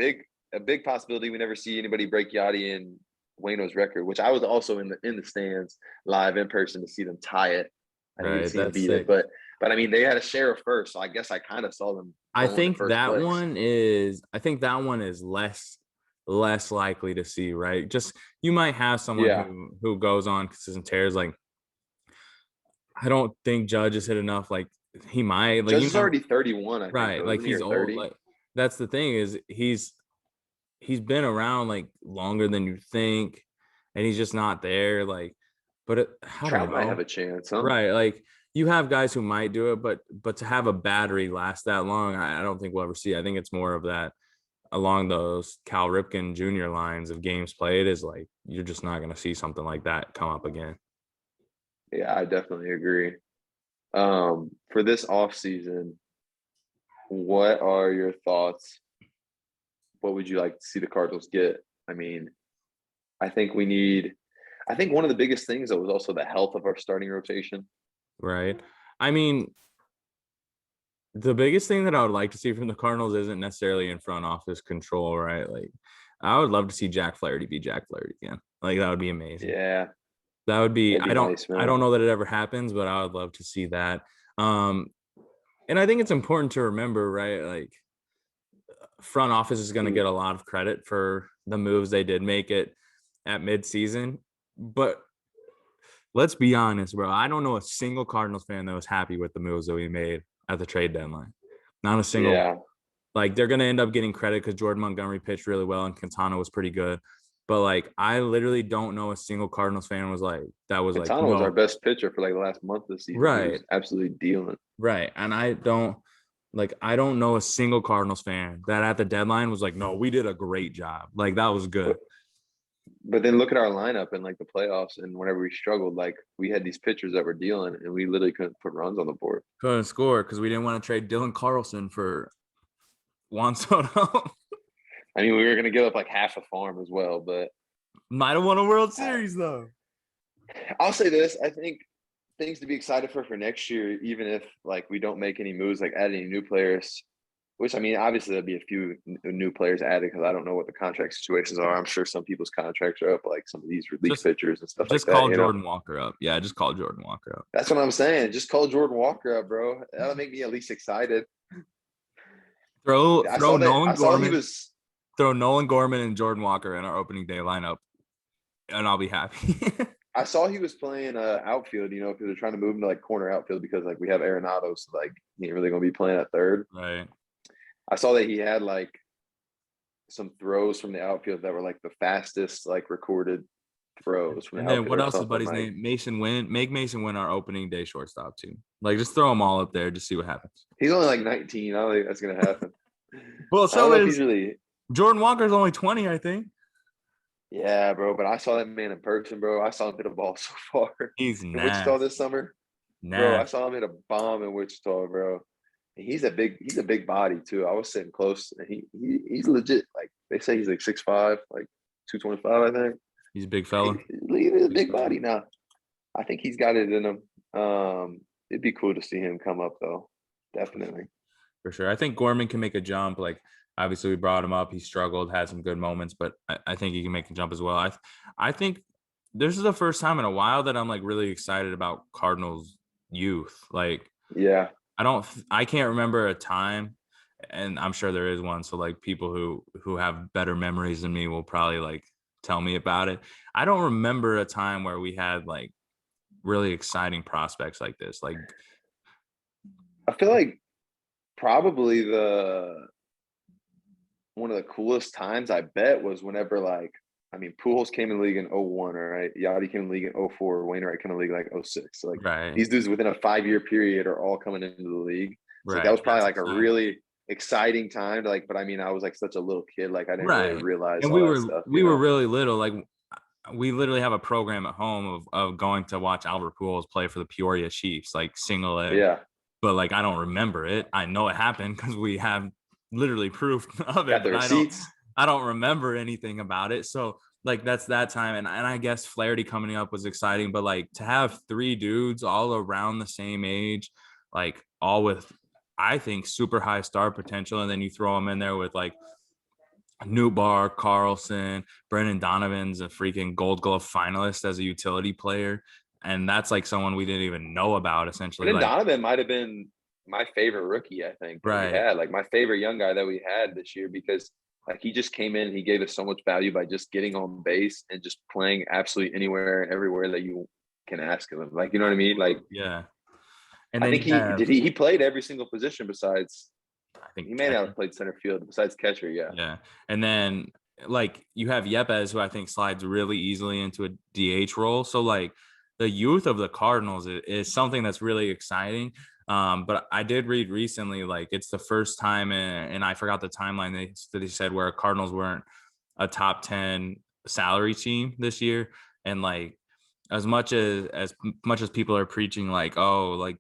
a big possibility we never see anybody break Yachty and Wayno's record, which I was also in the stands live in person to see them tie it. I didn't see them beat it, but I mean they had a share of first, so I guess I kind of saw them. I think that one is less less likely to see, right? Just you might have someone Yeah. who goes on consistent tears. Like I don't think Judge has hit enough. Like he might, like Judge you is never already 31, I think, right. though, Like isn't he? he's Or old. 30? Like that's the thing is he's been around like longer than you think, and he's just not there. Like, but I don't Trout might have know. a chance, huh? Right. Like you have guys who might do it, but to have a battery last that long, I don't think we'll ever see. I think it's more of that along those Cal Ripken Jr. lines of games played is like you're just not gonna see something like that come up again. Yeah, I definitely agree. For this off season, what are your thoughts? What would you like to see the Cardinals get? I mean, I think we need. I think one of the biggest things though was also the health of our starting rotation. Right. I mean, the biggest thing that I would like to see from the Cardinals isn't necessarily in front office control, right? Like I would love to see Jack Flaherty be Jack Flaherty again. Like that would be amazing. Yeah, That would be that'd be nice, I man. don't know that it ever happens, but I would love to see that. Um and I think it's important to remember, right? Like front office is going to get a lot of credit for the moves they did make it at midseason, but let's be honest, bro. I don't know a single Cardinals fan that was happy with the moves that we made at the trade deadline. Not a single one. Yeah, Like they're gonna end up getting credit because Jordan Montgomery pitched really well and Quintana was pretty good. But like I literally don't know a single Cardinals fan was like, Quintana was our no, best pitcher for like the last month of the season. He right, was absolutely dealing. right. And I don't know a single Cardinals fan that at the deadline was like, no, we did a great job. Like that was good. But but then look at our lineup in like the playoffs and whenever we struggled, like we had these pitchers that were dealing and we literally couldn't put runs on the board. Couldn't score because we didn't want to trade Dylan Carlson for Juan Soto. I mean, we were gonna give up like half a farm as well, but Might have won a World Series though. I'll say this: I think things to be excited for next year, even if like we don't make any moves, like add any new players. Which I mean, obviously there'll be a few new players added because I don't know what the contract situations are. I'm sure some people's contracts are up, like some of these relief pitchers and stuff like Just that. call You know, Jordan Walker up. Yeah, just call Jordan Walker up. that's what I'm saying. Just call Jordan Walker up, bro. That'll make me at least excited. Throw I throw saw that. Nolan I saw he Gorman. was. Throw Nolan Gorman and Jordan Walker in our opening day lineup, and I'll be happy. I saw he was playing outfield. You know, because they're trying to move him to like corner outfield because like we have Arenado, so like he ain't really gonna be playing at third. Right. I saw that he had like some throws from the outfield that were like the fastest like recorded throws from the And then outfield what or else is something. buddy's Like, name? Mason Wynn. Make Mason Wynn our opening day shortstop too. Like just throw them all up there, just see what happens. he's only like 19. I don't think that's gonna happen. Well, I don't so know if he's is really. Jordan Walker's only 20, I think. Yeah, bro. But I saw that man in person, bro. I saw him hit a ball so far He's in Wichita nasty. this summer, bro. I Nasty. saw him hit a bomb in Wichita, bro. And he's a big body too. I was sitting close, and he's legit. Like they say, he's like 6'5", like 225, I think. He's a big fella. He's a big body now. I think he's got it in him. It'd be cool to see him come up though. Definitely. For sure. I think Gorman can make a jump. Like obviously we brought him up. He struggled, had some good moments, but I think he can make a jump as well. I think this is the first time in a while that I'm like really excited about Cardinals youth. Like Yeah. I can't remember a time, and I'm sure there is one. So like people who have better memories than me will probably like tell me about it. I don't remember a time where we had like really exciting prospects like this. Like I feel like probably the one of the coolest times I bet was whenever like I mean Pujols came in the league in '01, right? Yachty came in the league in '04, Wainwright came in the league like '06. So like right, these dudes within a 5-year period are all coming into the league. So right. that was probably That's like a exciting. really exciting time to like, but I mean I was like such a little kid, like I didn't really Right. realize And all that stuff, we you were know. really little. Like we literally have a program at home of going to watch Albert Pujols play for the Peoria Chiefs, like single A. Yeah. But like I don't remember it. I know it happened because we have literally proof of Got it, the but receipts. I don't remember anything about it. So like that's that time. And I guess Flaherty coming up was exciting, but like to have three dudes all around the same age, like all with I think super high star potential, and then you throw them in there with like Newbar, Carlson, Brendan Donovan's a freaking Gold Glove finalist as a utility player, and that's like someone we didn't even know about essentially. Brendan Like Donovan might have been my favorite rookie, I think, that we right, had. Like my favorite young guy that we had this year because Like he just came in, and he gave us so much value by just getting on base and just playing absolutely anywhere and everywhere that you can ask of him. Like, you know what I mean? Like, Yeah. And I then think you have, he played every single position besides I think, he may not have played center field besides catcher. Yeah. yeah. And then like you have Yepes, who I think slides really easily into a DH role. So like the youth of the Cardinals is something that's really exciting. But I did read recently, like it's the first time, and I forgot the timeline they said where Cardinals weren't a top 10 salary team this year. And like as much as people are preaching like, oh, like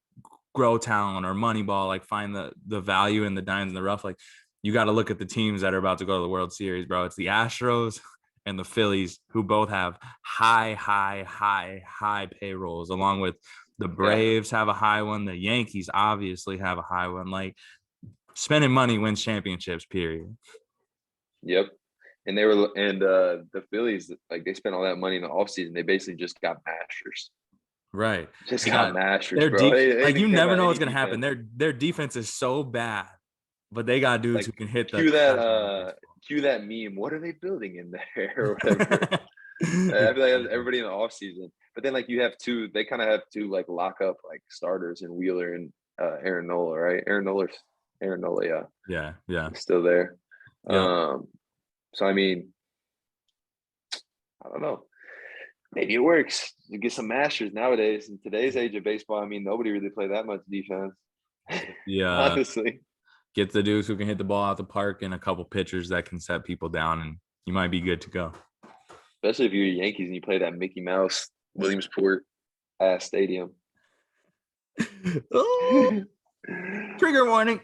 grow talent or Moneyball, like find the value in the dimes in the rough, like you got to look at the teams that are about to go to the World Series, bro. It's the Astros and the Phillies, who both have high payrolls, along with the Yeah. Braves have a high one. The Yankees obviously have a high one. Like spending money wins championships, period. Yep. And the Phillies, like they spent all that money in the offseason. They basically just got masters. Right. Just They got got masters, their bro. deep, They like you didn't care never about know any what's gonna happen. defense. Their defense is so bad, but they got dudes Like who can hit the cue that crap out of baseball. cue that meme. What are they building in there or whatever? I feel like that's everybody in the offseason. But then like you have two, they kind of have two like lock up like starters in Wheeler and Aaron Nola, right? Aaron Nola, yeah. Yeah. He's still there. Yeah. So I mean, I don't know. Maybe it works. You get some masters nowadays in today's age of baseball. I mean, nobody really play that much defense. Yeah. Honestly. Get the dudes who can hit the ball out the park and a couple pitchers that can set people down, and you might be good to go. Especially if you're Yankees and you play that Mickey Mouse Williamsport stadium. Oh, trigger warning.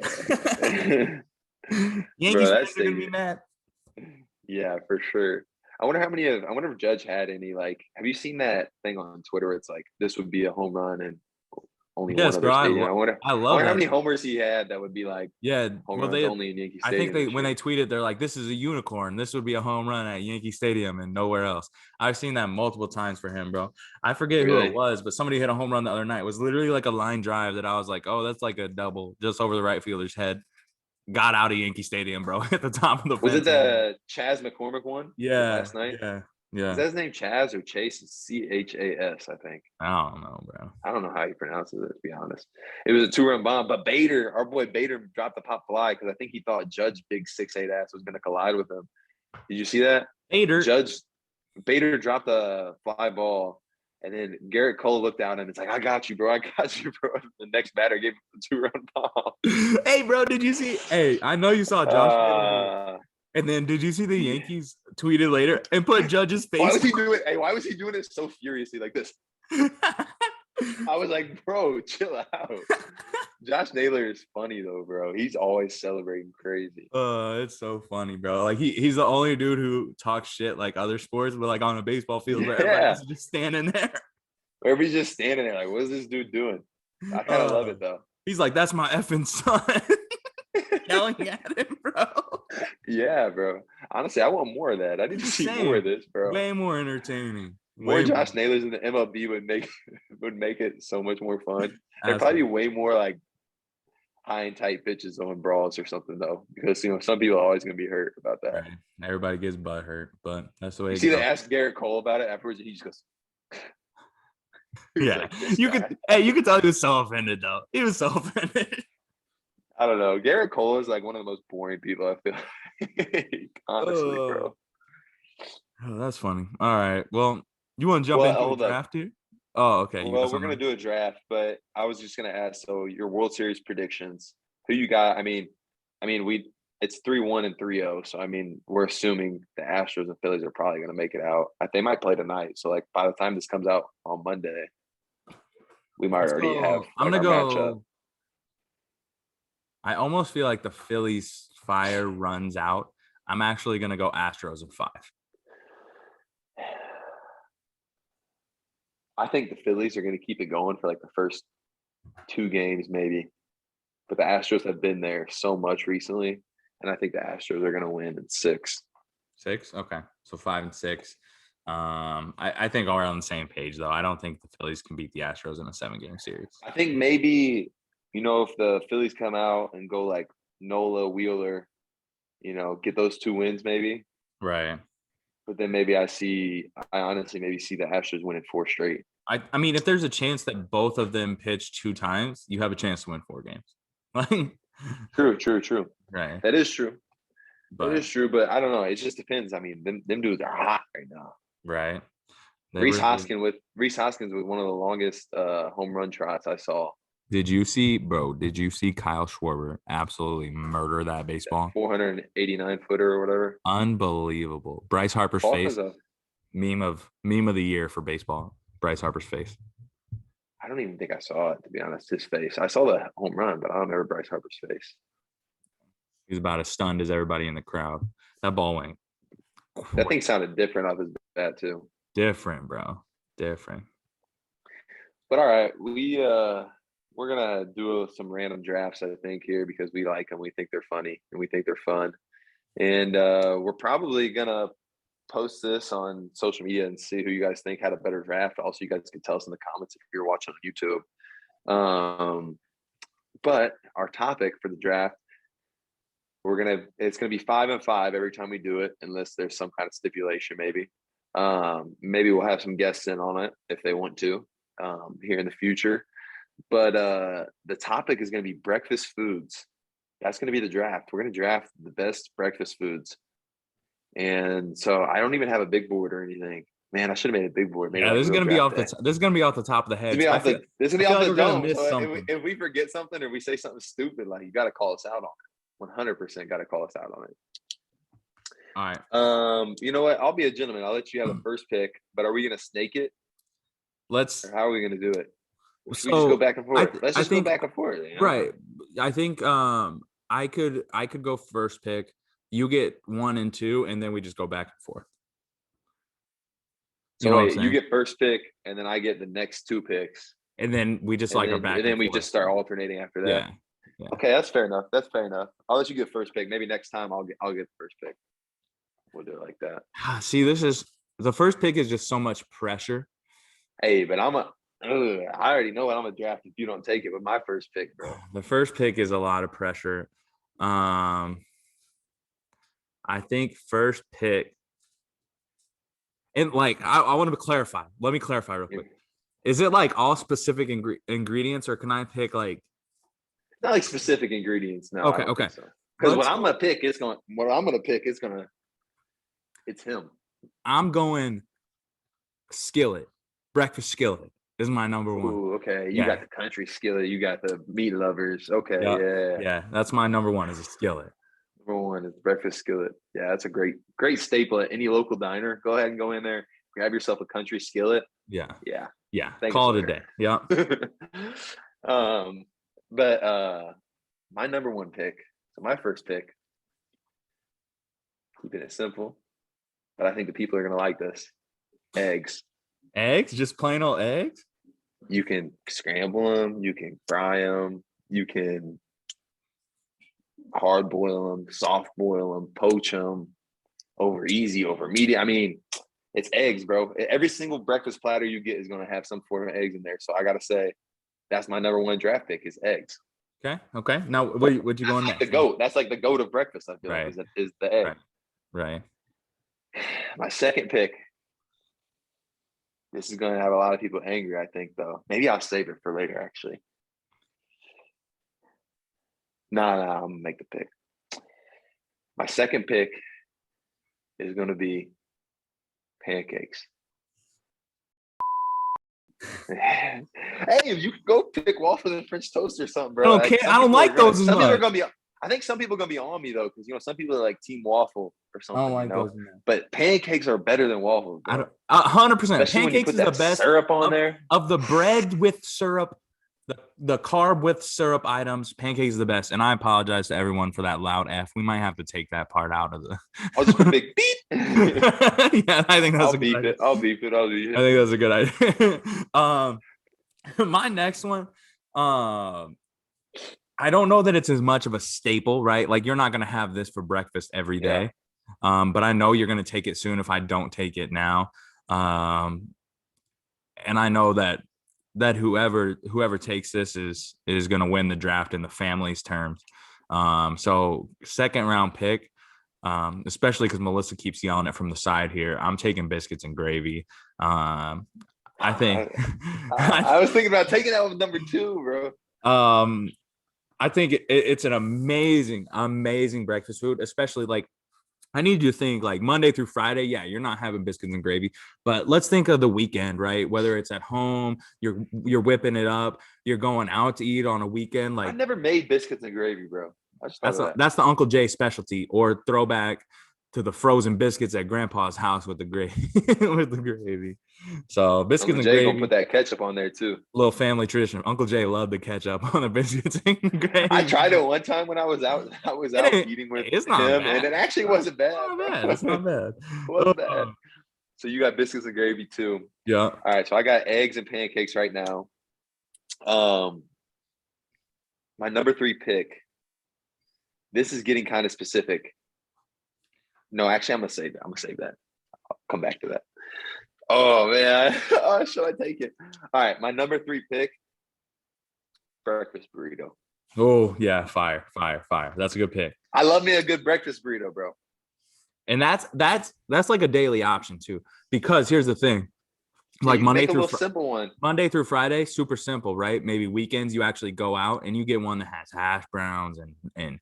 Yankees Bro, fans are gonna be mad. yeah, for sure. I wonder if Judge had any like have you seen that thing on Twitter? It's like this would be a home run and only one Yes, other bro. stadium. I I love wonder how that. many homers he had that would be like Yeah. home Well, runs only in Yankee I think Stadium this when year. they tweeted, they're like, "This is a unicorn. This would be a home run at Yankee Stadium and nowhere else." I've seen that multiple times for him, bro. I forget who it Really? was, but somebody hit a home run the other night. It was literally like a line drive that I was like, "Oh, that's like a double just over the right fielder's head." Got out of Yankee Stadium, bro, at the top of the Was it fence. the Chaz McCormick one Yeah, last night? Is yeah. that his name Chaz or Chase? It's Chas, I think. I don't know, bro. I don't know how he pronounces it, to be honest. It was a 2-run bomb, but Bader, our boy Bader, dropped the pop fly because I think he thought Judge big 6'8" ass was going to collide with him. Did you see that? Hater. Bader dropped a fly ball, and then Garrett Cole looked down and it's like, I got you, bro. The next batter gave him the 2-run bomb. Hey, bro, did you see? Hey, I know you saw Josh Naylor, Uh, and then did you see the Yankees tweeted later and put Judge's face? why was he doing it? Hey, why was he doing it so furiously like this? I was like, bro, chill out. Josh Naylor is funny though, bro. He's always celebrating crazy. It's so funny, bro. Like he's the only dude who talks shit like other sports, but like on a baseball field where everybody else is just standing there. Everybody's just standing there like, what is this dude doing? I kind of love it though. He's like, that's my effing son. Yelling at him, bro. Yeah, bro. Honestly, I want more of that. I need to see more of this, bro. Way more entertaining. More Josh Naylors in the MLB would make it so much more fun. There'd probably be way more like high and tight pitches on brawls or something though, because some people are always gonna be hurt about that. Right. Everybody gets butt hurt, but that's the way. You see, they asked Garrett Cole about it afterwards, and he just goes. Yeah, like, you could tell he was so offended though. He was so offended. I don't know. Garrett Cole is like one of the most boring people I feel. Honestly, bro. Oh, that's funny. All right. Well, you want to jump into the draft here? Oh, okay. Well, we're gonna do a draft, but I was just gonna ask. So, your World Series predictions. Who you got? I mean, it's 3-1 and 3-0. So, I mean, we're assuming the Astros and Phillies are probably gonna make it out. They might play tonight. So, like by the time this comes out on Monday, we might already have. I'm gonna go. Matchup. I almost feel like the Phillies fire runs out. I'm actually gonna go Astros in 5. I think the Phillies are going to keep it going for like the first 2 games, maybe. But the Astros have been there so much recently, and I think the Astros are going to win in 6. 6? Okay. So 5 and 6. I think we're on the same page, though. I don't think the Phillies can beat the Astros in a 7-game series. I think maybe, if the Phillies come out and go like Nola, Wheeler, get those 2 wins maybe. Right. But then I honestly maybe see the Astros winning 4 straight. I mean, if there's a chance that both of them pitch 2 times, you have a chance to win 4 games. Like, True. right. That is true. That But is true, but I don't know. It just depends. I mean, them dudes are hot right now. right. They Reese really- Hoskins with one of the longest home run trots I saw. Did you see Kyle Schwarber absolutely murder that baseball? 489 footer or whatever. Unbelievable. Bryce Harper's Ball face. comes up. Meme of the year for baseball. Bryce Harper's face. I don't even think I saw it, to be honest. His face. I saw the home run, but I don't remember Bryce Harper's face. He was about as stunned as everybody in the crowd. That ball went That thing sounded different off his bat too. different, bro. Different. But all right, we're gonna do some random drafts, I think, here because we like them. We think they're funny and we think they're fun. And we're probably gonna post this on social media and see who you guys think had a better draft. Also, you guys can tell us in the comments if you're watching on YouTube. But our topic for the draft, it's gonna be 5 and 5 every time we do it, unless there's some kind of stipulation, maybe. Maybe we'll have some guests in on it if they want to here in the future. But the topic is going to be breakfast foods. That's going to be the draft. We're going to draft the best breakfast foods. And so I don't even have a big board or anything. Man, I should have made a big board. Yeah, this is gonna be off the top of the head. This is gonna be off the dome. Miss So something. if we forget something or we say something stupid, like you got to call us out on it. 100% got to call us out on it. All right. You know what? I'll be a gentleman. I'll let you have the first pick. But are we going to snake it? Let's Or how are we going to do it? We just So, go back and forth. I Let's just think- go back and forth. right. I think I could go first pick. You get 1 and 2, and then we just go back and forth. So know what I'm wait, you saying? get first pick, and then I get the next 2 picks. And then we just And like then, are back. and then we forth. just start alternating after that. Yeah. Okay, that's fair enough. I'll let you get first pick. Maybe next time I'll get the first pick. We'll do it like that. See, the first pick is just so much pressure. Hey, but I already know what I'm gonna draft if you don't take it with my first pick, bro. The first pick is a lot of pressure. I think first pick, and like I want to clarify. Let me clarify real quick. Is it like all specific ingredients, or can I pick like? Not like specific ingredients. No. Okay, Because Let's what I'm gonna pick is it's him. I'm going skillet. Breakfast skillet is my number 1. Ooh, okay. You Yeah. got the country skillet. You got the meat lovers. Okay, Yep. yeah. Yeah, that's my number 1 is a skillet. Number 1 is breakfast skillet. Yeah, that's a great staple at any local diner. Go ahead and go in there, grab yourself a country skillet. Yeah. Yeah. Yeah. Thanks, Call it a sir. day. Yeah. But my number 1 pick, so my first pick, keeping it simple, but I think the people are gonna like this. Eggs. Eggs? Just plain old eggs? You can scramble them, you can fry them, you can hard boil them, soft boil them, poach them, over easy, over medium. I mean, it's eggs, bro. Every single breakfast platter you get is going to have some form of eggs in there. So I got to say, that's my number 1 draft pick is eggs. Okay. Now, what'd you go on next? The goat. That's like the goat of breakfast, I feel Right. like, is the egg. Right. My second pick, this is going to have a lot of people angry, I think, though. Maybe I'll save it for later, actually. No, I'm going to make the pick. My second pick is going to be pancakes. Hey, if you could go pick waffles and French toast or something, bro. I don't some I don't people like are gonna- those as Some people are much. gonna be. I think some people are gonna be on me though, because some people are like team waffle or I something. don't like you know? those. Man. But pancakes are better than waffles. I Bro. don't. 100%. Especially when you Pancakes put is the that best syrup on of- there. of the bread with syrup. The carb with syrup items. Pancakes is the best. And I apologize to everyone for that loud F. We might have to take that part out of the. I'll just put a big beep. Yeah, I think that's I'll a good beep idea. it. I'll beep it. I think that's a good idea. My next one, I don't know that it's as much of a staple, right? Like you're not gonna have this for breakfast every day. But I know you're gonna take it soon if I don't take it now. And I know that whoever takes this is gonna win the draft in the family's terms. So second round pick, Especially because Melissa keeps yelling it from the side here. I'm taking biscuits and gravy. I think I was thinking about taking that with number 2, bro. I think it's an amazing, amazing breakfast food, especially like I need you to think like Monday through Friday. Yeah, you're not having biscuits and gravy, but let's think of the weekend, right? Whether it's at home, you're whipping it up, you're going out to eat on a weekend. I Like never made biscuits and gravy, bro. I just thought of that. that's the Uncle Jay specialty, or throwback to the frozen biscuits at Grandpa's house with the gravy with the gravy. So biscuits Uncle and Jay gonna put gravy, that ketchup on there too. little family tradition. Uncle Jay loved the ketchup on the biscuits and gravy. I tried it one time when I was out. I was out eating with It's not him, bad. and it actually wasn't bad. It's not Bro. bad. It's not bad. It wasn't bad. So you got biscuits and gravy too. Yeah. All right, so I got eggs and pancakes right now. My number 3 pick. This is getting kind of specific. No, actually, I'm gonna save that. I'll come back to that. Oh man, oh, should I take it? All right, my number 3 pick. Breakfast burrito. Oh yeah, fire. That's a good pick. I love me a good breakfast burrito, bro. And that's like a daily option too. Because here's the thing. Like You make a little simple one. Monday through Friday, super simple, right? Maybe weekends you actually go out and you get one that has hash browns and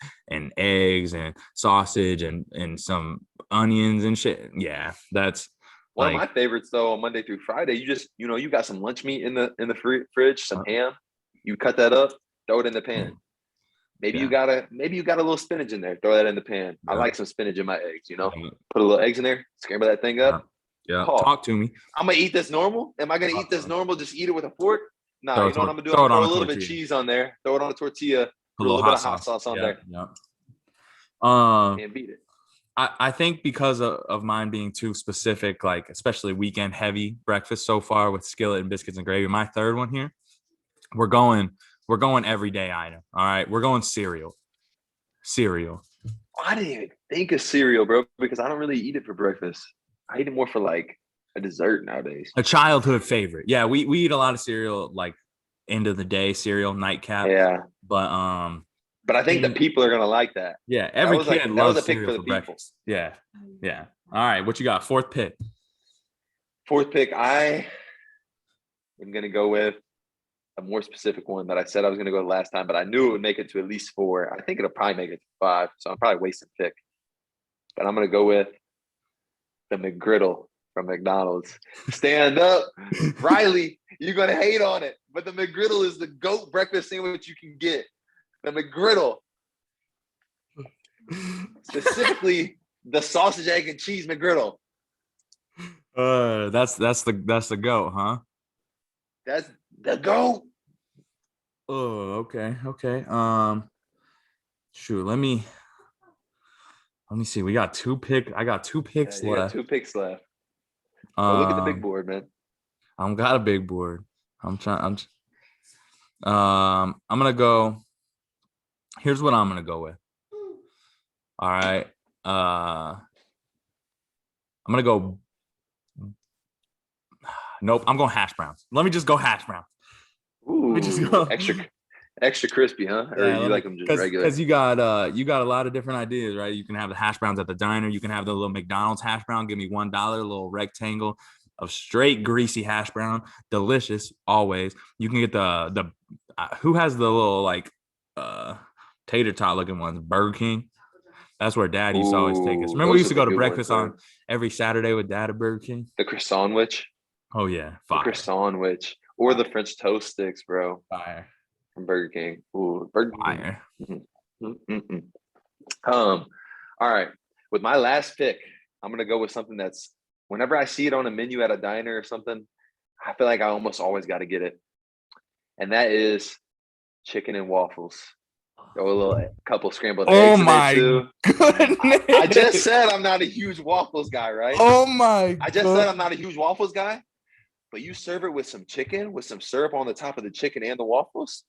eggs and sausage and some onions and shit. Yeah, that's One like of my favorites though on Monday through Friday. You just you got some lunch meat in the fridge, some ham. You cut that up, throw it in the pan. Maybe you got a little spinach in there. Throw that in the pan. I like some spinach in my eggs. Put a little eggs in there, scramble that thing up. Yeah, Oh, talk to me. I'm gonna eat this normal. Am I gonna eat this normal? Just eat it with a fork? No, Throw you know what I'm gonna do? throw I'm it gonna on throw a a little bit of tortilla. cheese on there. Throw it on a tortilla. Put a little bit of hot sauce on there. Yeah. Can't beat it. I think because of mine being too specific, like especially weekend heavy breakfast so far with skillet and biscuits and gravy. My third one here, we're going everyday item. All right, we're going cereal. I didn't even think of cereal, bro, because I don't really eat it for breakfast. I eat it more for like a dessert nowadays. A childhood favorite. Yeah, we eat a lot of cereal, like end of the day cereal, nightcap. Yeah, But I think the people are gonna like that. yeah, every was like- kid that was loves a pick cereal for for the people. breakfast. Yeah. All right, what you got? Fourth pick. 4th pick, I am gonna go with a more specific one that I said I was gonna go last time, but I knew it would make it to at least 4. I think it'll probably make it to 5, so I'm probably wasting pick. But I'm gonna go with the McGriddle from McDonald's. Stand up, Riley. You're gonna hate on it, but the McGriddle is the GOAT breakfast sandwich you can get. The McGriddle, specifically the sausage, egg, and cheese McGriddle. That's the goat, huh? That's the GOAT. Oh, okay. Shoot, let me see. I got 2 picks You got left. 2 picks left. Well, look at the big board, man. I'm got a big board. I'm gonna go. Here's what I'm gonna go with. All right. I'm gonna go. Nope. I'm going hash browns. Let me just go hash browns. Ooh, me just go. extra crispy, huh? Or you like them just regular? Because you got a lot of different ideas, right? You can have the hash browns at the diner. You can have the little McDonald's hash brown. Give me $1, little rectangle of straight greasy hash brown, delicious always. You can get the who has the little like tater tot looking ones? Burger King. That's where Dad used to always take us. Remember, we used to go to breakfast on every Saturday with Dad at Burger King. The croissant witch. Oh yeah, The croissant witch, or the French toast sticks, bro, fire. from Burger King. Ooh, Burger King. Fire. All right. With my last pick, I'm gonna go with something that's whenever I see it on a menu at a diner or something, I feel like I almost always got to get it, and that is chicken and waffles. Throw a little couple scrambled eggs in there too. Goodness! I just said I'm not a huge waffles guy, right? Oh my! I just said I'm not a huge waffles guy, but you serve it with some chicken, with some syrup on the top of the chicken and the waffles,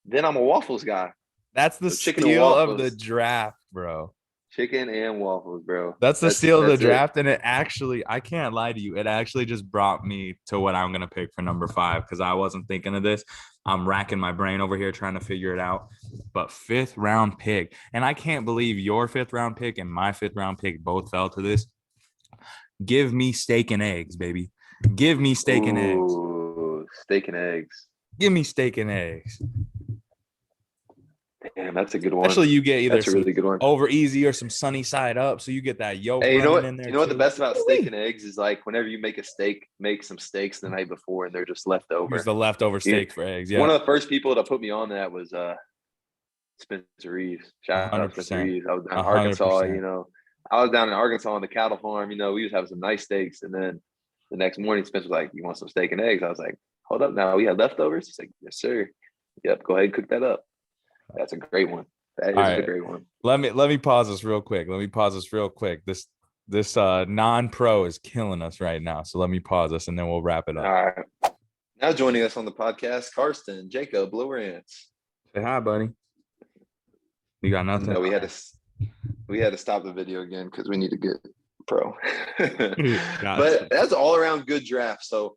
then I'm a waffles guy. That's the So chicken and steal of waffles. the draft, bro. Chicken and waffles, bro. That's the steal of the That's it. draft. And it actually, I can't lie to you, it actually just brought me to what I'm going to pick for number 5 because I wasn't thinking of this. I'm racking my brain over here trying to figure it out. But 5th-round pick. And I can't believe your 5th-round pick and my 5th-round pick both fell to this. Give me steak and eggs, baby. Give me steak and eggs. Ooh, steak and eggs. Give me steak and eggs. Damn, that's a good one. Especially you get either That's a really good one. over easy or some sunny side up, so you get that yolk Hey, you know running what? in there. You know what the too. best about steak and eggs is like whenever you make a steak, make some steaks the night before, and they're just left over. Here's the leftover steak for eggs. Yeah, One of the first people to put me on that was Spencer Reeves. Shout out 100%. Spencer Reeves. I was down in 100%. Arkansas. I was down in Arkansas on the cattle farm. We was having some nice steaks, and then the next morning, Spencer was like, "You want some steak and eggs?" I was like, "Hold up, now we had leftovers." He's like, "Yes, sir." Yep, go ahead and cook that up. That's a great one. That is a great one. Let me pause this real quick. This non-pro is killing us right now. So let me pause this and then we'll wrap it up. All right. Now joining us on the podcast, Karsten Jacob Lawrence. Say hi, buddy. You got nothing? No, we had to stop the video again because we need to get pro. But that's all around good draft. So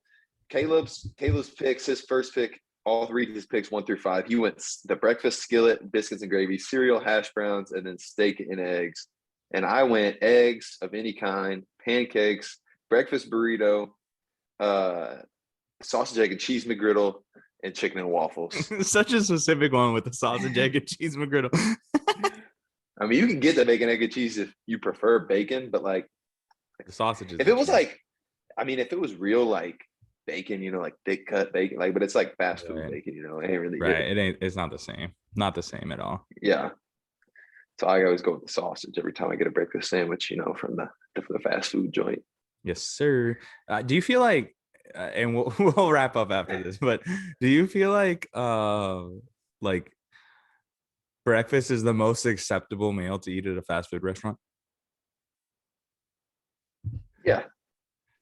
Caleb's picks, his first pick, all 3 of his picks 1 through 5. He went the breakfast skillet, biscuits and gravy, cereal, hash browns, and then steak and eggs. And I went eggs of any kind, pancakes, breakfast burrito, sausage, egg, and cheese McGriddle, and chicken and waffles. Such a specific one with the sausage, egg, and cheese McGriddle. I mean, you can get the bacon, egg, and cheese if you prefer bacon, but like the sausages. If it was like, if it was real like bacon, like thick cut bacon, but it's like fast food bacon, it ain't really good. It's not the same. Not the same at all. Yeah. So I always go with the sausage every time I get a breakfast sandwich, from the fast food joint. Yes, sir. Do you feel like, and we'll wrap up after this, but do you feel like breakfast is the most acceptable meal to eat at a fast food restaurant? Yeah.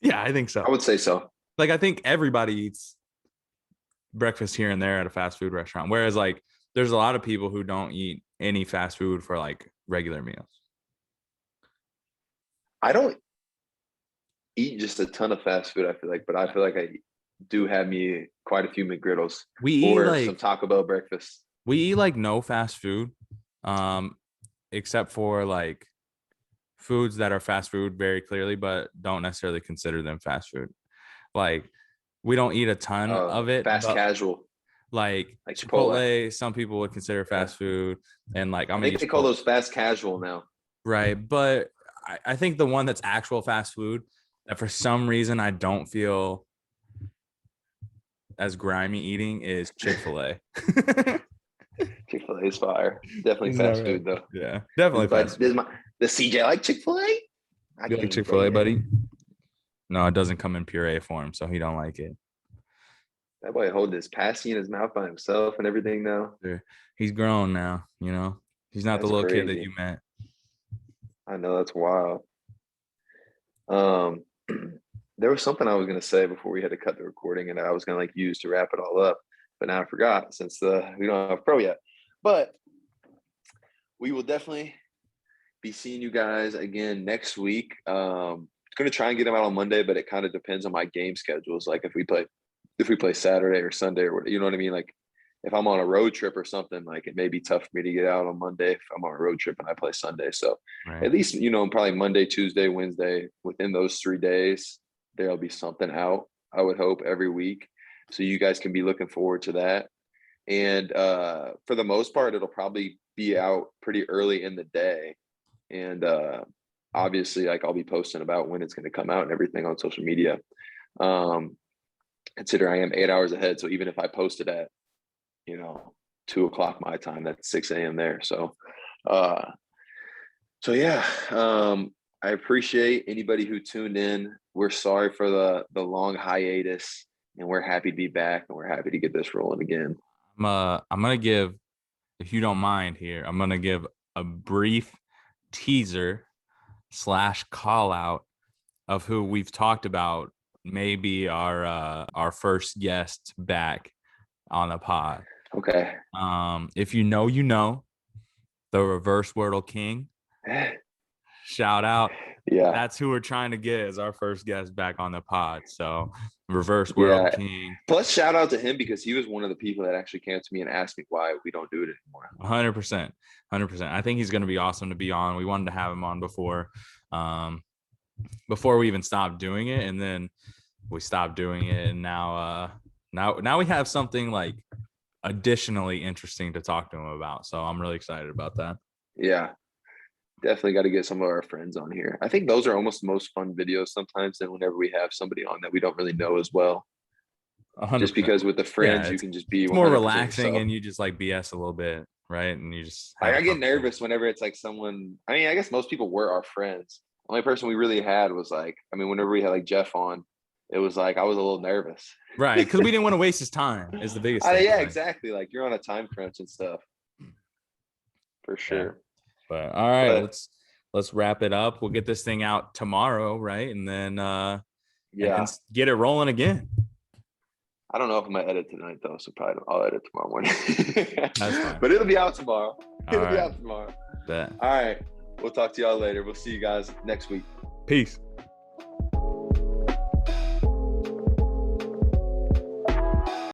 Yeah, I think so. I would say so. I think everybody eats breakfast here and there at a fast food restaurant. Whereas there's a lot of people who don't eat any fast food for regular meals. I don't eat just a ton of fast food, I feel like, but I feel like I do have me quite a few McGriddles or some Taco Bell breakfast. We eat no fast food, except for foods that are fast food very clearly, but don't necessarily consider them fast food. We don't eat a ton of it. Fast casual. Like Chipotle, some people would consider fast food. And I think they call those fast casual now. Right. But I think the one that's actual fast food that for some reason I don't feel as grimy eating is Chick-fil-A. Chick-fil-A is fire. Definitely fast food though. Yeah, definitely fast food. Does CJ like Chick-fil-A? You like Chick-fil-A, buddy? No, it doesn't come in puree form, so he don't like it. That boy hold his passy in his mouth by himself and everything now. He's grown now, He's not the little kid that you met. I know, that's wild. There was something I was gonna say before we had to cut the recording, and I was gonna use to wrap it all up, but now I forgot since we don't have pro yet. But we will definitely be seeing you guys again next week. Going to try and get them out on Monday, but it kind of depends on my game schedules. Like if we play Saturday or Sunday or you know what I mean? Like if I'm on a road trip or something, it may be tough for me to get out on Monday if I'm on a road trip and I play Sunday. So At least, probably Monday, Tuesday, Wednesday, within those 3 days, there'll be something out, I would hope, every week. So you guys can be looking forward to that. And for the most part, it'll probably be out pretty early in the day. And obviously, I'll be posting about when it's going to come out and everything on social media. Consider I am 8 hours ahead. So even if I posted at, 2:00 my time, that's 6 a.m. there. So, yeah, I appreciate anybody who tuned in. We're sorry for the long hiatus, and we're happy to be back, and we're happy to get this rolling again. I'm going to give, if you don't mind here, I'm going to give a brief teaser / call out of who we've talked about, maybe our first guest back on the pod. Okay. If the Reverse Wordle King Shout out. Yeah. That's who we're trying to get as our first guest back on the pod. So reverse world Yeah. king. Plus, shout out to him because he was one of the people that actually came to me and asked me why we don't do it anymore. 100%. 100%. I think he's going to be awesome to be on. We wanted to have him on before we even stopped doing it, and then we stopped doing it, and now we have something like additionally interesting to talk to him about. So I'm really excited about that. Yeah. Definitely got to get some of our friends on here. I think those are almost the most fun videos sometimes than whenever we have somebody on that we don't really know as well. 100%. Just because with the friends, Yeah, you can just be it's more relaxing and you just like BS a little bit, right? And you just I get nervous whenever it's like someone. I mean, I guess most people were our friends. The only person we really had was like, I mean, whenever we had like Jeff on, it was like I was a little nervous. Right, because we didn't want to waste his time is the biggest thing. Yeah, exactly. Like you're on a time crunch and stuff. For sure. Yeah. But all right, let's wrap it up. We'll get this thing out tomorrow, right? And then and get it rolling again. I don't know if I'm gonna edit tonight though, so probably I'll edit tomorrow morning. That's fine. But it'll be out tomorrow. Be out tomorrow. Bet. All right. We'll talk to y'all later. We'll see you guys next week. Peace.